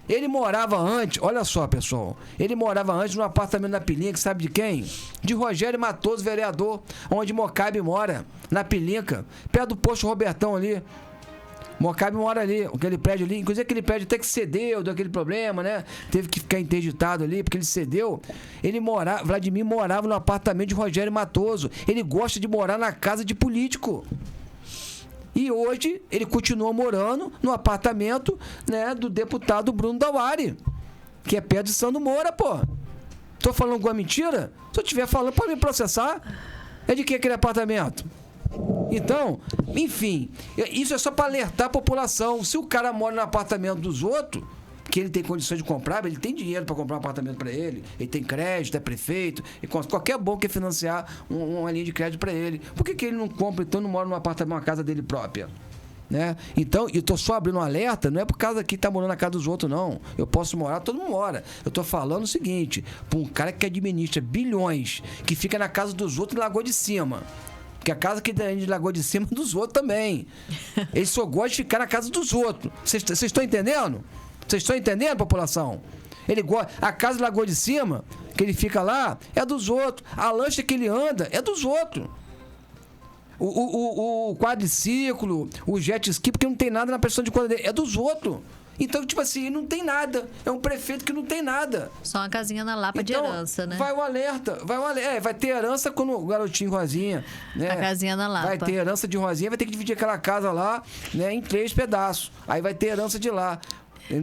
Ele morava antes, olha só, pessoal, ele morava antes num apartamento na Pilinca, sabe de quem? De Rogério Matoso, vereador, onde Mocabe mora, na Pilinca, perto do posto Robertão ali. Mocabe mora ali, aquele prédio ali, inclusive aquele prédio até que cedeu daquele problema, né? Teve que ficar interditado ali, porque ele cedeu. Vladimir morava no apartamento de Rogério Matoso. Ele gosta de morar na casa de político. E hoje ele continua morando no apartamento, né, do deputado Bruno Dauari, que é perto de Sandro Moura, pô. Tô falando alguma mentira? Se eu estiver falando, pode me processar. É de que aquele apartamento? Então, enfim, isso é só para alertar a população. Se o cara mora no apartamento dos outros, que ele tem condições de comprar, ele tem dinheiro para comprar um apartamento para ele tem crédito, é prefeito, qualquer banco quer financiar uma linha de crédito para ele. Por que ele não compra, então não mora num apartamento, numa casa dele própria? Né? Então, eu tô só abrindo um alerta, não é por causa que tá morando na casa dos outros, não. Eu posso morar, todo mundo mora. Eu tô falando o seguinte, para um cara que administra bilhões, que fica na casa dos outros em Lagoa de Cima. Porque a casa que tem de Lagoa de Cima é dos outros também. Ele só gosta de ficar na casa dos outros. Vocês estão entendendo? Vocês estão entendendo, população? Ele gosta. A casa de Lagoa de Cima, que ele fica lá, é dos outros. A lancha que ele anda é dos outros. O quadriciclo, o jet ski, porque não tem nada na prestação de conta dele, é dos outros. Então, tipo assim, não tem nada. É um prefeito que não tem nada. Só uma casinha na Lapa de herança, né? Vai o alerta. Vai ter herança quando o garotinho Rosinha, né? A casinha na Lapa. Vai ter herança de Rosinha, vai ter que dividir aquela casa lá, né, em 3 pedaços. Aí vai ter herança de lá.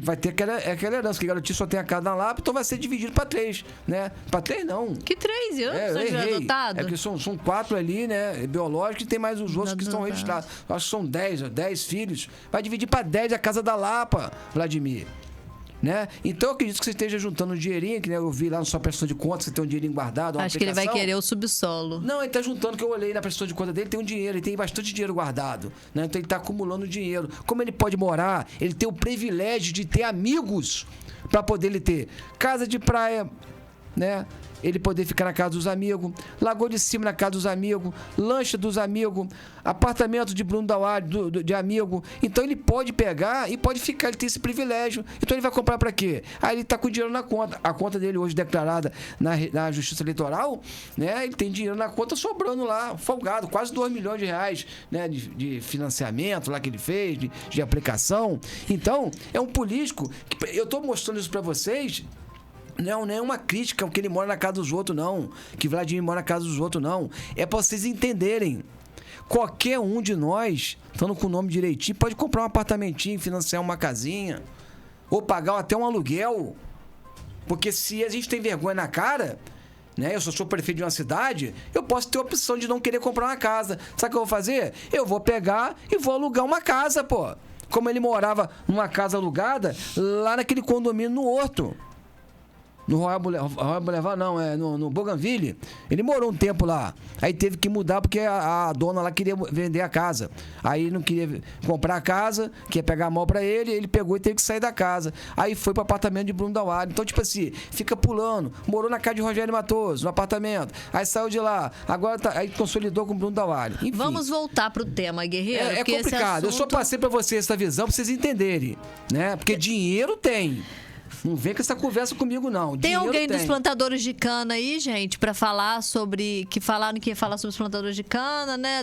Vai ter aquela herança, que o garotinho só tem a casa na Lapa, então vai ser dividido para 3, né? Para 3 não. Que 3? Eu sou adotado. É que são 4 ali, né? Biológicos, e tem mais os outros que estão registrados. Acho que são 10 filhos. Vai dividir para 10 a casa da Lapa, Vladimir. Né? Então eu acredito que você esteja juntando um dinheirinho, que né, eu vi lá na sua prestação de conta, você tem um dinheirinho guardado. Acho que ele vai querer o subsolo. Não, ele está juntando, que eu olhei na prestação de conta dele, tem um dinheiro, ele tem bastante dinheiro guardado. Né? Então ele está acumulando dinheiro. Como ele pode morar, ele tem o privilégio de ter amigos para poder ele ter casa de praia, né? Ele poder ficar na casa dos amigos, Lagoa de Cima na casa dos amigos, lancha dos amigos, apartamento de Bruno Dauari, de amigo. Então ele pode pegar e pode ficar, ele tem esse privilégio. Então ele vai comprar para quê? Aí ele tá com dinheiro na conta. A conta dele hoje declarada na Justiça Eleitoral, né? Ele tem dinheiro na conta sobrando lá, folgado, quase 2 milhões de reais, né? De financiamento lá que ele fez, de aplicação. Então, é um político que eu tô mostrando isso para vocês. Não é uma crítica que ele mora na casa dos outros, não. Que Vladimir mora na casa dos outros, não. É para vocês entenderem. Qualquer um de nós, estando com o nome direitinho, pode comprar um apartamentinho, financiar uma casinha. Ou pagar até um aluguel. Porque se a gente tem vergonha na cara, né? Eu sou prefeito de uma cidade, eu posso ter a opção de não querer comprar uma casa. Sabe o que eu vou fazer? Eu vou pegar e vou alugar uma casa, pô. Como ele morava numa casa alugada, lá naquele condomínio no Horto. No Royal Boulevard, não, no Bougainville. Ele morou um tempo lá. Aí teve que mudar porque a dona lá queria vender a casa. Aí não queria comprar a casa, queria pegar mal pra ele pegou e teve que sair da casa. Aí foi pro apartamento de Bruno Dauari. Então, tipo assim, fica pulando. Morou na casa de Rogério Matoso, no apartamento. Aí saiu de lá. Agora aí consolidou com o Bruno Dauari. Enfim. Vamos voltar pro tema, Guerreiro. É complicado. Eu só passei pra vocês essa visão pra vocês entenderem, né? Porque dinheiro tem. Não vem com essa conversa comigo, não. Tem alguém dos plantadores de cana aí, gente, para falar sobre... Que falaram que ia falar sobre os plantadores de cana, né?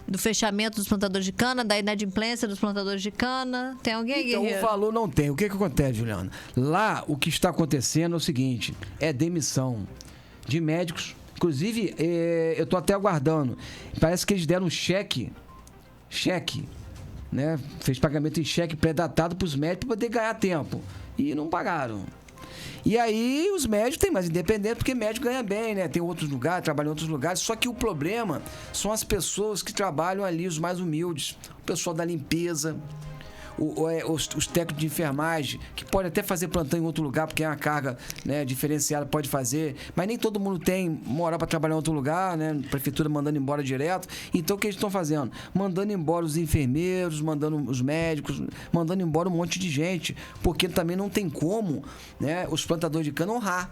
Do fechamento dos plantadores de cana, da inadimplência dos plantadores de cana. Tem alguém, Guerreiro? Então, falou não tem. O que acontece, Juliana? Lá, o que está acontecendo é o seguinte. É demissão de médicos. Inclusive, eu tô até aguardando. Parece que eles deram um cheque, né? Fez pagamento em cheque pré-datado para os médicos para poder ganhar tempo. E não pagaram. E aí os médicos têm mais independente, porque médico ganha bem, né? Tem outros lugares, trabalha em outros lugares. Só que o problema são as pessoas que trabalham ali, os mais humildes. O pessoal da limpeza, os técnicos de enfermagem, que pode até fazer plantão em outro lugar, porque é uma carga, né, diferenciada, pode fazer. Mas nem todo mundo tem moral para trabalhar em outro lugar, né? A prefeitura mandando embora direto. Então o que eles estão fazendo? Mandando embora os enfermeiros, mandando os médicos, mandando embora um monte de gente, porque também não tem como, né, os plantadores de cana honrar.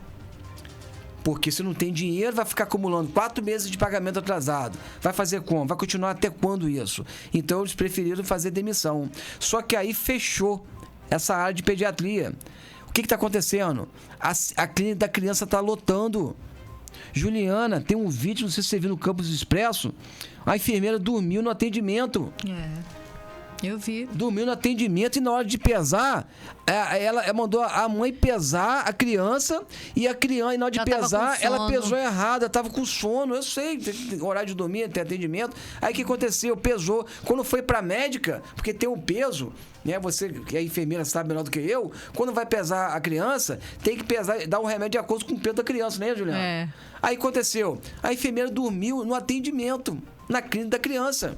Porque se não tem dinheiro, vai ficar acumulando 4 meses de pagamento atrasado. Vai fazer como? Vai continuar até quando isso? Então eles preferiram fazer demissão. Só que aí fechou essa área de pediatria. O que está acontecendo? A clínica da criança está lotando. Juliana, tem um vídeo, não sei se você viu no Campus Expresso, a enfermeira dormiu no atendimento. Eu vi. Dormiu no atendimento e na hora de pesar, ela mandou a mãe pesar a criança e a criança, na hora de pesar, ela pesou errado, ela tava com sono. Eu sei, tem horário de dormir, tem atendimento. Aí o que aconteceu? Pesou. Quando foi pra médica, porque tem um peso, né? Você, que é enfermeira, sabe melhor do que eu, quando vai pesar a criança, tem que pesar, dar um remédio de acordo com o peso da criança, né, Juliana? Aí aconteceu. A enfermeira dormiu no atendimento, na clínica da criança.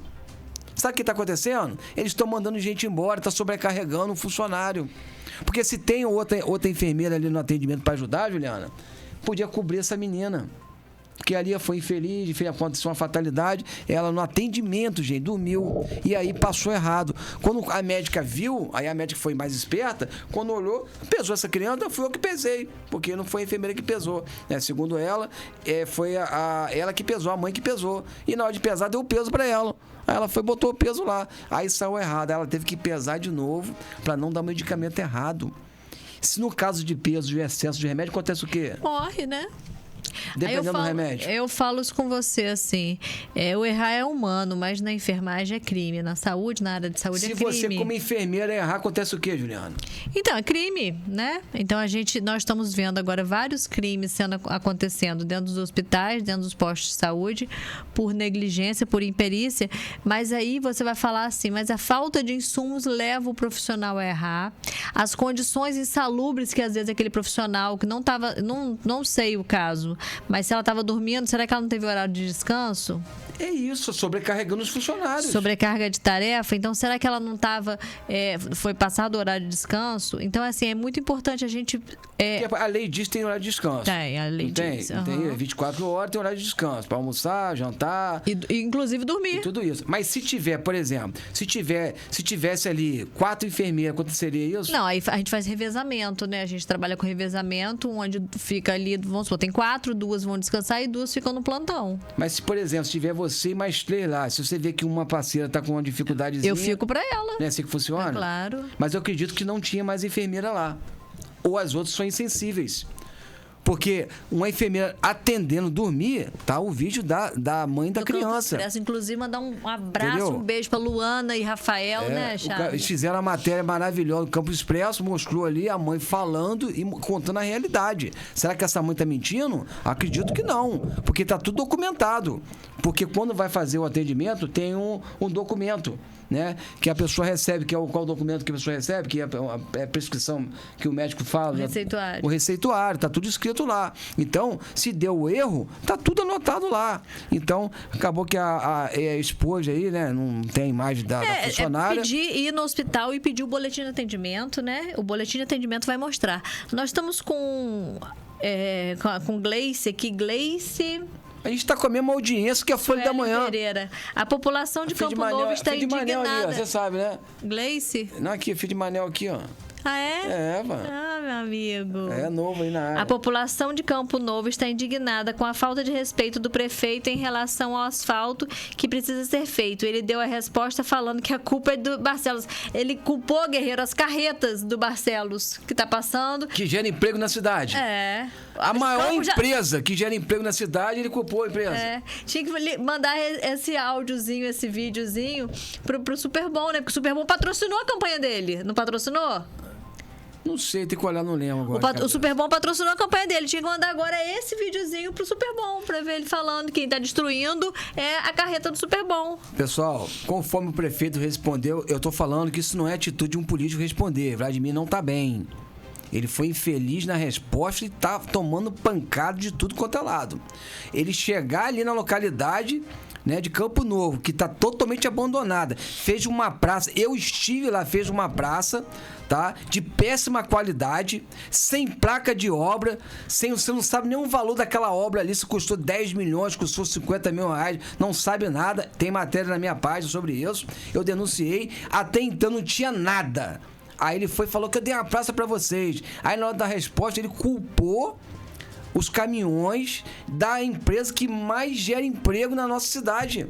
Sabe o que está acontecendo? Eles estão mandando gente embora, está sobrecarregando um funcionário. Porque se tem outra enfermeira ali no atendimento para ajudar, Juliana, podia cobrir essa menina. porque ali foi infeliz, aconteceu uma fatalidade, ela no atendimento, gente, dormiu, e aí passou errado. Quando a médica viu, aí a médica foi mais esperta, quando olhou, pesou essa criança, fui eu que pesei, porque não foi a enfermeira que pesou, né? Segundo ela, foi ela que pesou, a mãe que pesou, e na hora de pesar, deu peso para ela. Aí ela foi, botou o peso lá, aí saiu errado, ela teve que pesar de novo, para não dar medicamento errado. Se no caso de peso, de excesso de remédio, acontece o quê? Morre, né? Dependendo do remédio. Eu falo isso com você assim, o errar é humano, mas na enfermagem é crime, na saúde, na área de saúde é crime. Se você como enfermeira errar, acontece o quê, Juliana? Então, é crime, né? Então nós estamos vendo agora vários crimes acontecendo dentro dos hospitais, dentro dos postos de saúde, por negligência, por imperícia, mas aí você vai falar assim, mas a falta de insumos leva o profissional a errar, as condições insalubres que às vezes aquele profissional que não estava, não sei o caso, mas se ela estava dormindo, será que ela não teve horário de descanso? É isso, sobrecarregando os funcionários. Sobrecarga de tarefa. Então, será que ela não estava... foi passado o horário de descanso? Então, assim, é muito importante a gente... A lei diz que tem horário de descanso. Tem, a lei diz. Tem 24 horas, tem horário de descanso. Para almoçar, jantar... E inclusive dormir. E tudo isso. Mas se tiver, por exemplo, se tivesse ali 4 enfermeiras, aconteceria isso? Não, aí a gente faz revezamento, né? A gente trabalha com revezamento, onde fica ali, vamos supor, tem 4, 2 vão descansar e 2 ficam no plantão. Mas se, por exemplo, se tiver você e mais 3 lá, se você vê que uma parceira tá com uma dificuldadezinha... Eu fico pra ela. Não é assim que funciona? É claro. Mas eu acredito que não tinha mais enfermeira lá. Ou as outras são insensíveis. Porque uma enfermeira atendendo dormir, tá o vídeo da mãe da criança. Inclusive, mandar um abraço, Entendeu? Um beijo pra Luana e Rafael, né, Charles? Eles fizeram a matéria maravilhosa no Campo Expresso, mostrou ali a mãe falando e contando a realidade. Será que essa mãe tá mentindo? Acredito que não, porque tá tudo documentado. Porque quando vai fazer o atendimento, tem um documento, né? Que a pessoa recebe, que é qual documento que a pessoa recebe, que é a prescrição que o médico fala. O receituário. O receituário, tá tudo escrito lá. Então, se deu o erro, tá tudo anotado lá. Então, acabou que a esposa aí, né, não tem imagem da funcionária. Ir no hospital e pedir o boletim de atendimento, né? O boletim de atendimento vai mostrar. Nós estamos com Gleice aqui, Gleice... A gente está com a mesma audiência que a Folha da Manhã. Pereira. A população de Campo Novo está indignada. Filho de Manel ali, ó, você sabe, né? Gleice? Não, aqui, filho de Manel aqui, ó. Ah, é? É, mano. Ah, meu amigo. É novo aí na área. A população de Campo Novo está indignada com a falta de respeito do prefeito em relação ao asfalto que precisa ser feito. Ele deu a resposta falando que a culpa é do Barcelos. Ele culpou, Guerreiro, as carretas do Barcelos que está passando. Que gera emprego na cidade. É. A maior empresa que gera emprego na cidade, ele culpou a empresa. Tinha que mandar esse áudiozinho, esse videozinho pro Superbom, né? Porque o Superbom patrocinou a campanha dele. Não patrocinou? Não sei, tem que olhar, não lembro agora. O Superbom patrocinou a campanha dele. Tinha que mandar agora esse videozinho pro Superbom, pra ver ele falando que quem tá destruindo é a carreta do Superbom. Pessoal, conforme o prefeito respondeu, eu tô falando que isso não é atitude de um político responder. Vladimir não tá bem. Ele foi infeliz na resposta e tá tomando pancada de tudo quanto é lado. Ele chegar ali na localidade, né, de Campo Novo, que está totalmente abandonada, fez uma praça, eu estive lá, fez uma praça, tá, de péssima qualidade, sem placa de obra, você não sabe nem o valor daquela obra ali, se custou 10 milhões, custou 50 mil reais, não sabe nada, tem matéria na minha página sobre isso, eu denunciei, até então não tinha nada. Aí ele foi e falou que eu dei uma praça para vocês. Aí na hora da resposta ele culpou os caminhões da empresa que mais gera emprego na nossa cidade.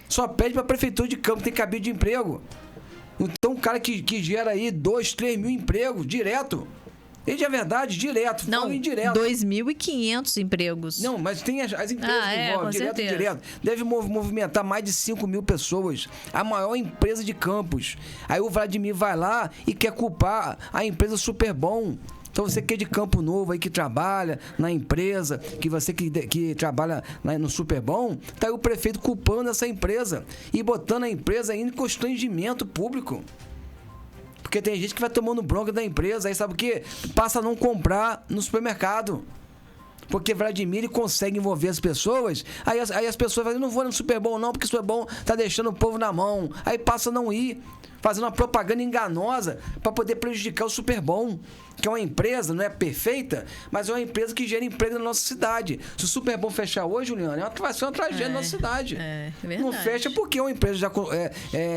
Só pede para a prefeitura de Campo ter cabide de emprego. Então um cara que gera aí 2, 3 mil empregos direto. Ele é verdade, direto. Não, indireto. 2.500 empregos. Não, mas tem as empresas que envolvem, direto e direto. Deve movimentar mais de 5 mil pessoas. A maior empresa de Campos. Aí o Vladimir vai lá e quer culpar a empresa Superbom. Então você que é de Campo Novo aí, que trabalha na empresa, que você que trabalha no Superbom, tá aí o prefeito culpando essa empresa e botando a empresa em constrangimento público. Porque tem gente que vai tomando bronca da empresa, aí sabe o quê? Passa a não comprar no supermercado. Porque Vladimir ele consegue envolver as pessoas, aí as pessoas falam, não vou no Superbom não, porque o Superbom tá deixando o povo na mão. Aí passa a não ir. fazendo uma propaganda enganosa para poder prejudicar o Superbom, que é uma empresa, não é perfeita, mas é uma empresa que gera emprego na nossa cidade. Se o Superbom fechar hoje, Juliana, vai ser uma tragédia na nossa cidade. É verdade. Não fecha porque é uma empresa já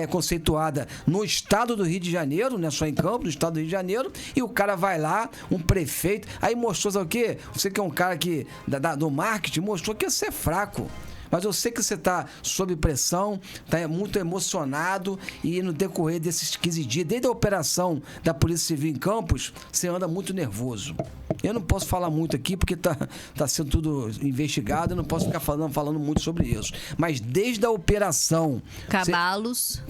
conceituada no estado do Rio de Janeiro, não é só em Campos, no estado do Rio de Janeiro, e o cara vai lá, um prefeito, aí mostrou, sabe o quê? Você que é um cara que, do marketing, mostrou que você é fraco. Mas eu sei que você está sob pressão, está muito emocionado e no decorrer desses 15 dias, desde a operação da Polícia Civil em Campos, você anda muito nervoso. Eu não posso falar muito aqui porque tá sendo tudo investigado, eu não posso ficar falando muito sobre isso. Mas desde a operação... Cabalos,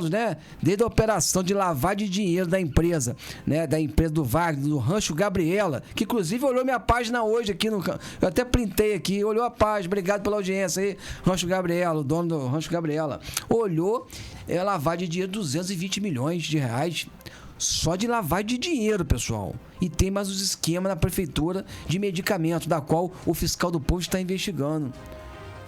né? Desde a operação de lavar de dinheiro da empresa, né? Da empresa do Wagner, do Rancho Gabriela, que inclusive olhou minha página hoje aqui no... Eu até printei aqui, olhou a página, obrigado pela audiência aí, Rancho Gabriela, o dono do Rancho Gabriela. Olhou, lavar de dinheiro 220 milhões de reais. Só de lavagem de dinheiro, pessoal. E tem mais os esquemas na prefeitura de medicamento, da qual o fiscal do povo está investigando.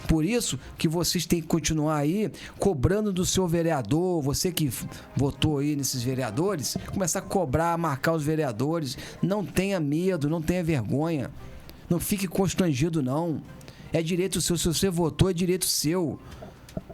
Por isso que vocês têm que continuar aí cobrando do seu vereador, você que votou aí nesses vereadores, começar a cobrar, marcar os vereadores. Não tenha medo, não tenha vergonha. Não fique constrangido, não. É direito seu, se você votou, é direito seu.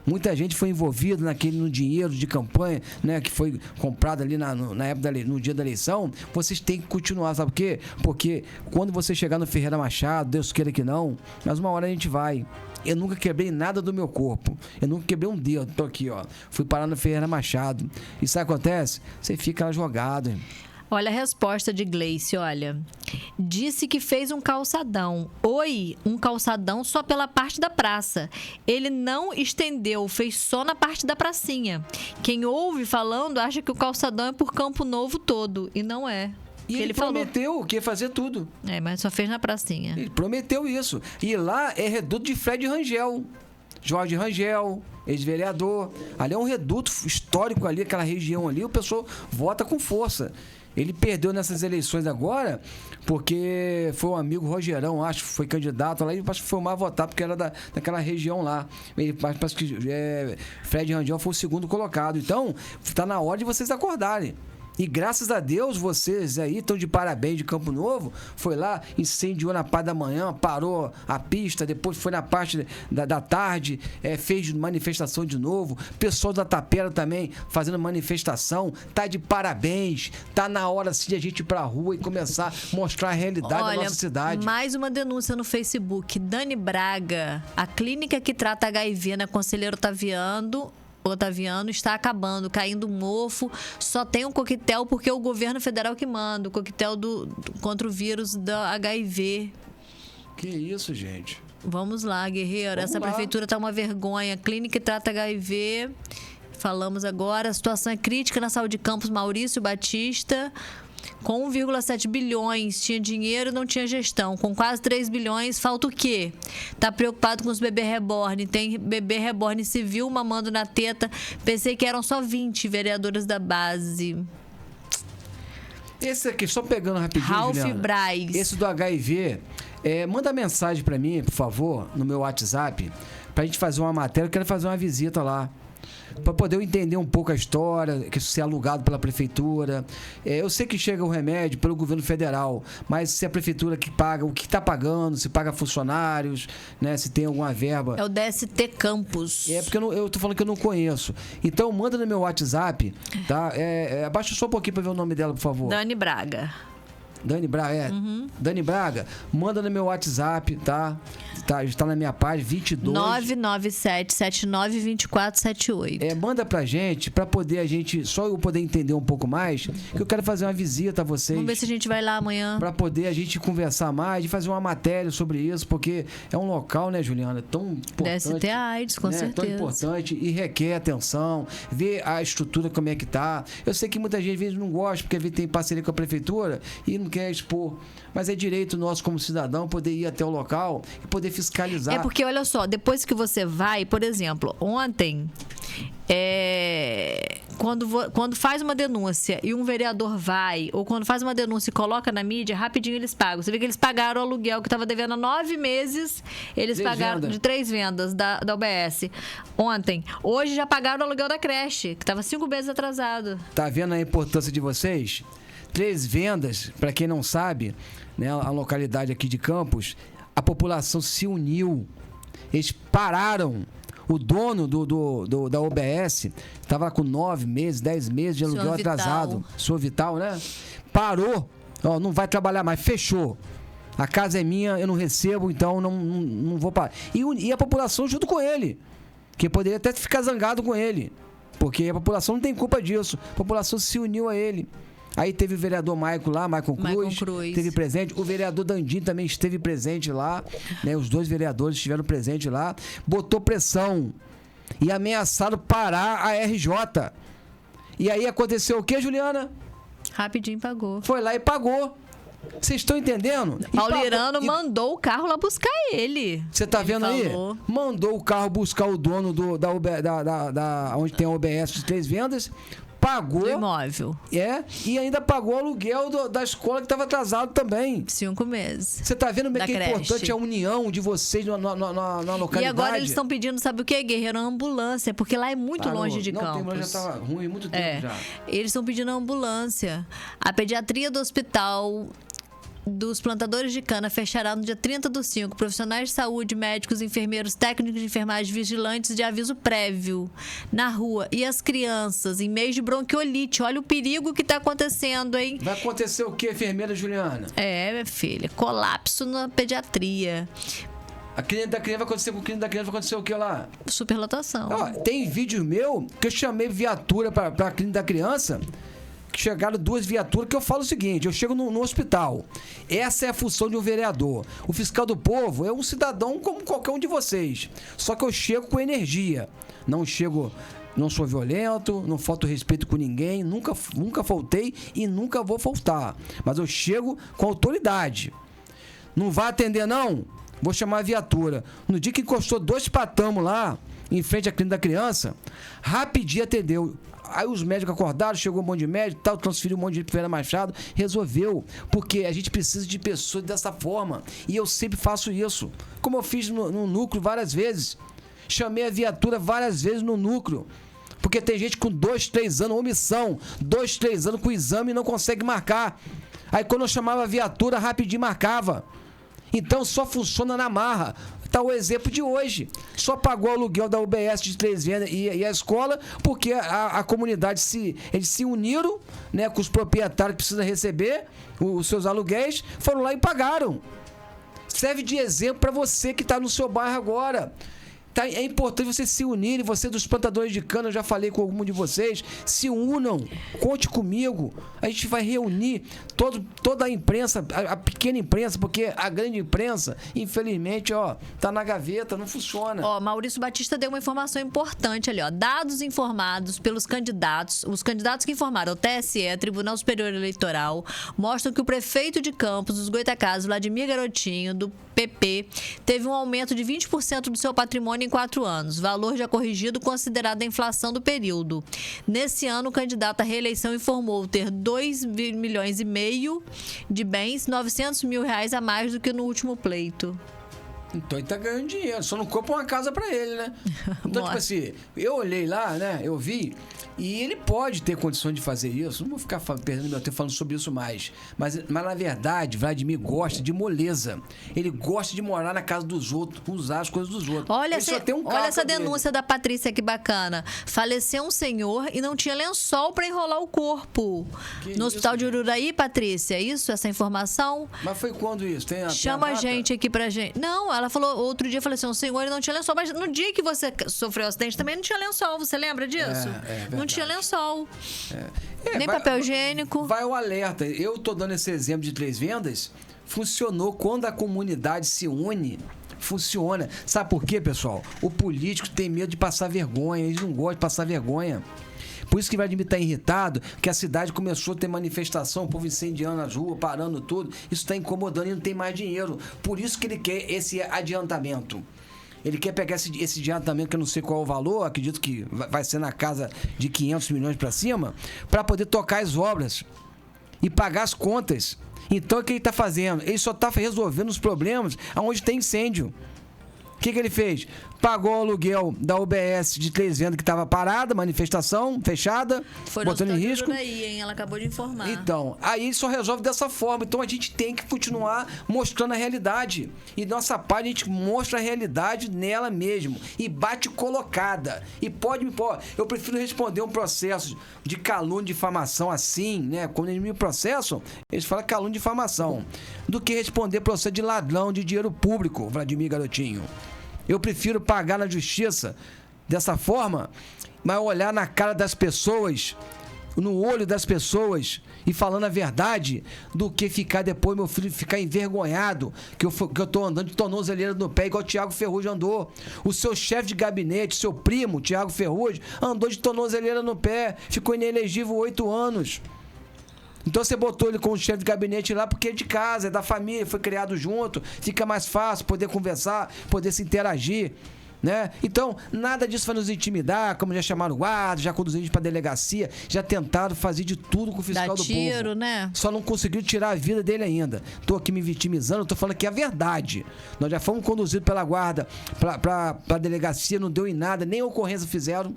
Muita gente foi envolvida no dinheiro de campanha, né, que foi comprado ali na época no dia da eleição. Vocês têm que continuar, sabe por quê? Porque quando você chegar no Ferreira Machado, Deus queira que não, mas uma hora a gente vai. Eu nunca quebrei nada do meu corpo. Eu nunca quebrei um dedo. Tô aqui, ó. Fui parar no Ferreira Machado. E sabe o que acontece? Você fica lá jogado, hein? Olha a resposta de Gleice, olha. Disse que fez um calçadão. Um calçadão só pela parte da praça. Ele não estendeu, fez só na parte da pracinha. Quem ouve falando acha que o calçadão é por Campo Novo todo. E não é. E ele prometeu que ia fazer tudo. Mas só fez na pracinha. Ele prometeu isso. E lá é reduto de Fred Rangel. Jorge Rangel, ex-vereador. Ali é um reduto histórico ali, aquela região ali. O pessoal vota com força. Ele perdeu nessas eleições agora porque foi um amigo Rogerão, acho que foi candidato lá, e acho que foi mais votado porque era daquela região lá. Ele parece que Fred Rangel foi o segundo colocado. Então, está na hora de vocês acordarem. E graças a Deus, vocês aí estão de parabéns de Campo Novo. Foi lá, incendiou na parte da manhã, parou a pista, depois foi na parte da tarde, fez manifestação de novo. Pessoal da Tapera também fazendo manifestação. Tá de parabéns. Tá na hora sim de a gente ir pra rua e começar a mostrar a realidade da nossa cidade. Mais uma denúncia no Facebook. Dani Braga, a clínica que trata HIV na Conselheiro Otaviano está acabando, caindo mofo, só tem um coquetel porque é o governo federal que manda, o coquetel contra o vírus da HIV. Que isso, gente? Vamos lá, guerreiro. Essa prefeitura tá uma vergonha. Clínica que trata HIV. Falamos agora. A situação é crítica na saúde de Campos. Maurício Batista. Com 1,7 bilhões, tinha dinheiro e não tinha gestão. Com quase 3 bilhões, falta o quê? Tá preocupado com os bebê reborn. Tem bebê reborn civil mamando na teta. Pensei que eram só 20 vereadores da base. Esse aqui, só pegando rapidinho, Ralph Juliana, Braz. Esse do HIV, manda mensagem pra mim, por favor, no meu WhatsApp, pra gente fazer uma matéria. Eu quero fazer uma visita lá. Para poder eu entender um pouco a história, que isso é alugado pela prefeitura. Eu sei que chega o remédio pelo governo federal, mas se a prefeitura que paga, o que está pagando, se paga funcionários, né, se tem alguma verba. É o DST Campos. Porque eu tô falando que eu não conheço. Então manda no meu WhatsApp, tá? Abaixa só um pouquinho para ver o nome dela, por favor. Dani Braga. Dani Braga, Dani Braga, manda no meu WhatsApp, tá? Está na minha página, 22... 997-792478. Manda pra gente, pra poder só eu poder entender um pouco mais, que eu quero fazer uma visita a vocês. Vamos ver se a gente vai lá amanhã. Pra poder a gente conversar mais e fazer uma matéria sobre isso, porque é um local, né, Juliana, tão importante. DST AIDS, com certeza. Tão importante e requer atenção, ver a estrutura como é que tá. Eu sei que muita gente às vezes não gosta, porque às vezes tem parceria com a prefeitura e não quer expor. Mas é direito nosso como cidadão poder ir até o local e poder fiscalizar. Porque, olha só, depois que você vai, por exemplo, ontem, quando faz uma denúncia e um vereador vai, ou quando faz uma denúncia e coloca na mídia, rapidinho eles pagam. Você vê que eles pagaram o aluguel que estava devendo há 9 meses, eles pagaram de 3 vendas da UBS ontem. Hoje já pagaram o aluguel da creche, que estava 5 meses atrasado. Tá vendo a importância de vocês? 3 vendas, para quem não sabe, né, a localidade aqui de Campos, a população se uniu. Eles pararam. O dono da OBS estava com 9 meses, 10 meses de aluguel atrasado. Senhor Vital, né? Parou. Ó, não vai trabalhar mais. Fechou. A casa é minha, eu não recebo, então não vou parar. E a população junto com ele. Que poderia até ficar zangado com ele. Porque a população não tem culpa disso. A população se uniu a ele. Aí teve o vereador Maicon Cruz, teve presente. O vereador Dandinho também esteve presente lá, né? Os 2 vereadores estiveram presentes lá. Botou pressão e ameaçaram parar a RJ. E aí aconteceu o quê, Juliana? Rapidinho pagou. Foi lá e pagou. Vocês estão entendendo? Paulirano mandou o carro lá buscar ele. Você tá vendo aí? Mandou o carro buscar o dono onde tem a OBS de 3 vendas. Pagou. Do imóvel. E ainda pagou o aluguel da escola que estava atrasado também. 5 meses. Você tá vendo como é que é importante a união de vocês na localidade? E agora eles estão pedindo, sabe o quê, Guerreiro? Uma ambulância, porque lá é muito longe de Campos. Não, já estava ruim há muito tempo já. Eles estão pedindo uma ambulância. A pediatria do hospital dos plantadores de cana fechará no dia 30/5. Profissionais de saúde, médicos, enfermeiros, técnicos de enfermagem, vigilantes de aviso prévio na rua. E as crianças em meio de bronquiolite. Olha o perigo que está acontecendo, hein? Vai acontecer o quê, enfermeira Juliana? Minha filha. Colapso na pediatria. A clínica da criança vai acontecer com o clínica da criança, vai acontecer o que lá? Superlotação. Ó, tem vídeo meu que eu chamei viatura para a clínica da criança. Que chegaram 2 viaturas, que eu falo o seguinte: eu chego no hospital, essa é a função de um vereador. O fiscal do povo é um cidadão como qualquer um de vocês, só que eu chego com energia, não sou violento, não falto respeito com ninguém, nunca faltei e nunca vou faltar, mas eu chego com autoridade. Não vai atender não? Vou chamar a viatura. No dia que encostou 2 patamos lá em frente à clínica da criança, rapidinho atendeu. Aí os médicos acordaram, chegou um monte de médico, tal, transferiu um monte de gente para Ferreira Machado, resolveu, porque a gente precisa de pessoas dessa forma, e eu sempre faço isso, como eu fiz no núcleo várias vezes, chamei a viatura várias vezes no núcleo, porque tem gente com 2, 3 anos, omissão, 2, 3 anos com exame e não consegue marcar, aí quando eu chamava a viatura, rapidinho marcava, então só funciona na marra. Tá o exemplo de hoje. Só pagou o aluguel da UBS de 3 vendas e a escola, porque a comunidade eles se uniram, né, com os proprietários que precisam receber os seus aluguéis, foram lá e pagaram. Serve de exemplo para você que está no seu bairro agora. Tá, é importante vocês se unirem, você dos plantadores de cana, eu já falei com algum de vocês, se unam, conte comigo, a gente vai reunir toda a imprensa, a pequena imprensa, porque a grande imprensa, infelizmente, tá na gaveta, não funciona. Maurício Batista deu uma informação importante ali, dados informados pelos candidatos, os candidatos que informaram ao TSE, Tribunal Superior Eleitoral, mostram que o prefeito de Campos, dos Goitacazes, Vladimir Garotinho, do PP, teve um aumento de 20% do seu patrimônio em 4 anos, valor já corrigido considerado a inflação do período. Nesse ano, o candidato à reeleição informou ter 2,5 milhões de bens, R$900 mil a mais do que no último pleito. Então ele tá ganhando dinheiro, só não compra uma casa pra ele, né? Então, tipo assim, eu olhei lá, né? Eu vi, e ele pode ter condições de fazer isso. Não vou ficar perdendo meu tempo falando sobre isso mais. Mas na verdade, Vladimir gosta de moleza. Ele gosta de morar na casa dos outros, usar as coisas dos outros. Olha essa denúncia da Patrícia, que bacana. Faleceu um senhor e não tinha lençol pra enrolar o corpo. No hospital de Ururaí, Patrícia, é isso? Essa informação? Mas foi quando isso? Chama a gente aqui pra gente. Não, ela falou, outro dia, falou assim, o senhor não tinha lençol, mas no dia que você sofreu o acidente também não tinha lençol, você lembra disso? Não tinha lençol. Nem papel higiênico. Vai o alerta. Eu tô dando esse exemplo de 3 vendas, funcionou quando a comunidade se une. Funciona. Sabe por quê, pessoal? O político tem medo de passar vergonha, eles não gostam de passar vergonha. Por isso que Vladimir está irritado, que a cidade começou a ter manifestação, o povo incendiando as ruas, parando tudo. Isso está incomodando e não tem mais dinheiro. Por isso que ele quer esse adiantamento. Ele quer pegar esse dinheiro também, que eu não sei qual é o valor, acredito que vai ser na casa de 500 milhões para cima, para poder tocar as obras e pagar as contas. Então, o que ele está fazendo? Ele só está resolvendo os problemas onde tem incêndio. O que ele fez? Pagou o aluguel da UBS de 300 que estava parada, manifestação fechada, botando em risco. Aí, hein? Ela acabou de informar. Então, aí ele só resolve dessa forma. Então a gente tem que continuar mostrando a realidade. E nossa página a gente mostra a realidade nela mesmo. E bate colocada. E pode me pôr. Eu prefiro responder um processo de calúnia, difamação assim, né? Quando eles me processam, eles falam calúnia, difamação. Do que responder processo de ladrão de dinheiro público, Vladimir Garotinho. Eu prefiro pagar na justiça dessa forma, mas olhar na cara das pessoas, no olho das pessoas e falando a verdade, do que ficar depois, meu filho, ficar envergonhado que eu tô andando de tornozeleira no pé, igual o Thiago Ferrugem andou. O seu chefe de gabinete, seu primo, Thiago Ferrugem, andou de tornozeleira no pé, ficou inelegível 8 anos. Então você botou ele como chefe de gabinete lá porque é de casa, é da família, foi criado junto, fica mais fácil poder conversar, poder se interagir, né? Então, nada disso vai nos intimidar, como já chamaram o guarda, já conduziram a gente pra delegacia, já tentaram fazer de tudo com o fiscal do povo. Né? Só não conseguiram tirar a vida dele ainda. Tô aqui me vitimizando, tô falando que é a verdade. Nós já fomos conduzidos pela guarda pra delegacia, não deu em nada, nem ocorrência fizeram,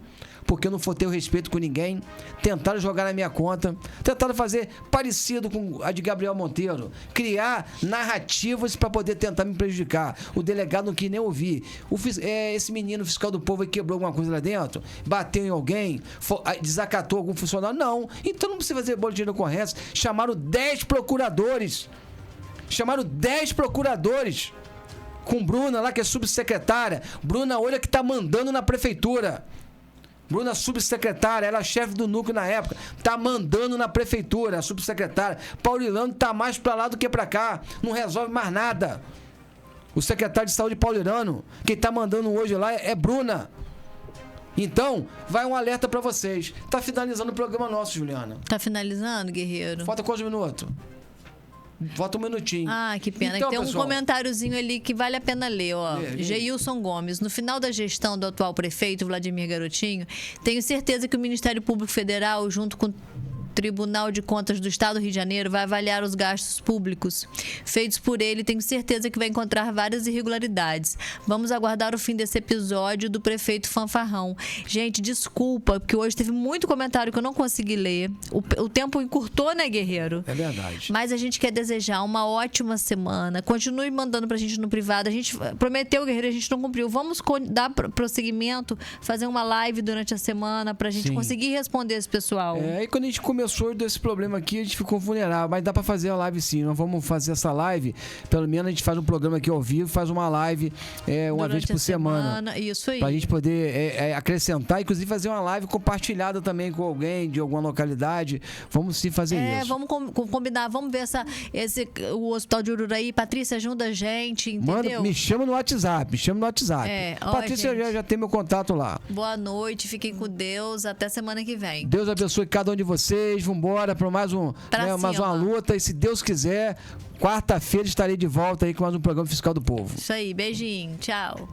porque eu não faltei o respeito com ninguém. Tentaram jogar na minha conta, tentaram fazer parecido com a de Gabriel Monteiro, criar narrativas para poder tentar me prejudicar. O delegado não quis nem ouvir. Esse menino fiscal do povo quebrou alguma coisa lá dentro, bateu em alguém, desacatou algum funcionário. Não, então não precisa fazer boletim de ocorrência. Chamaram 10 procuradores. Com Bruna lá, que é subsecretária. Bruna Olha, que tá mandando na prefeitura. Bruna, subsecretária, ela é chefe do núcleo na época, tá mandando na prefeitura, a subsecretária. Paulirano tá mais pra lá do que pra cá, não resolve mais nada. O secretário de saúde Paulirano, quem tá mandando hoje lá é Bruna. Então, vai um alerta pra vocês. Tá finalizando o programa nosso, Juliana. Tá finalizando, guerreiro? Falta quantos minutos? Falta um minutinho. Ah, que pena. Então, tem um pessoal, comentáriozinho ali que vale a pena ler, ó. Geilson Gomes. No final da gestão do atual prefeito, Vladimir Garotinho, tenho certeza que o Ministério Público Federal, junto com Tribunal de Contas do Estado do Rio de Janeiro, vai avaliar os gastos públicos feitos por ele. Tenho certeza que vai encontrar várias irregularidades. Vamos aguardar o fim desse episódio do prefeito Fanfarrão. Gente, desculpa, porque hoje teve muito comentário que eu não consegui ler. O tempo encurtou, né, guerreiro? É verdade. Mas a gente quer desejar uma ótima semana. Continue mandando pra gente no privado. A gente prometeu, guerreiro, a gente não cumpriu. Vamos dar prosseguimento, fazer uma live durante a semana pra gente conseguir responder esse pessoal. E quando a gente começou desse problema aqui, a gente ficou vulnerável, mas dá pra fazer a live sim. Nós vamos fazer essa live, pelo menos a gente faz um programa aqui ao vivo, faz uma live uma vez por semana. Isso aí. Pra gente poder acrescentar, inclusive fazer uma live compartilhada também com alguém de alguma localidade. Vamos sim fazer isso. Vamos combinar, vamos ver o Hospital de Ururaí. Patrícia, ajuda a gente, entendeu? Me chama no WhatsApp, Patrícia já tem meu contato lá. Boa noite, fiquem com Deus, até semana que vem. Deus abençoe cada um de vocês. Vambora para mais uma luta. E se Deus quiser, quarta-feira estarei de volta aí com mais um programa Fiscal do Povo. Isso aí, beijinho, tchau.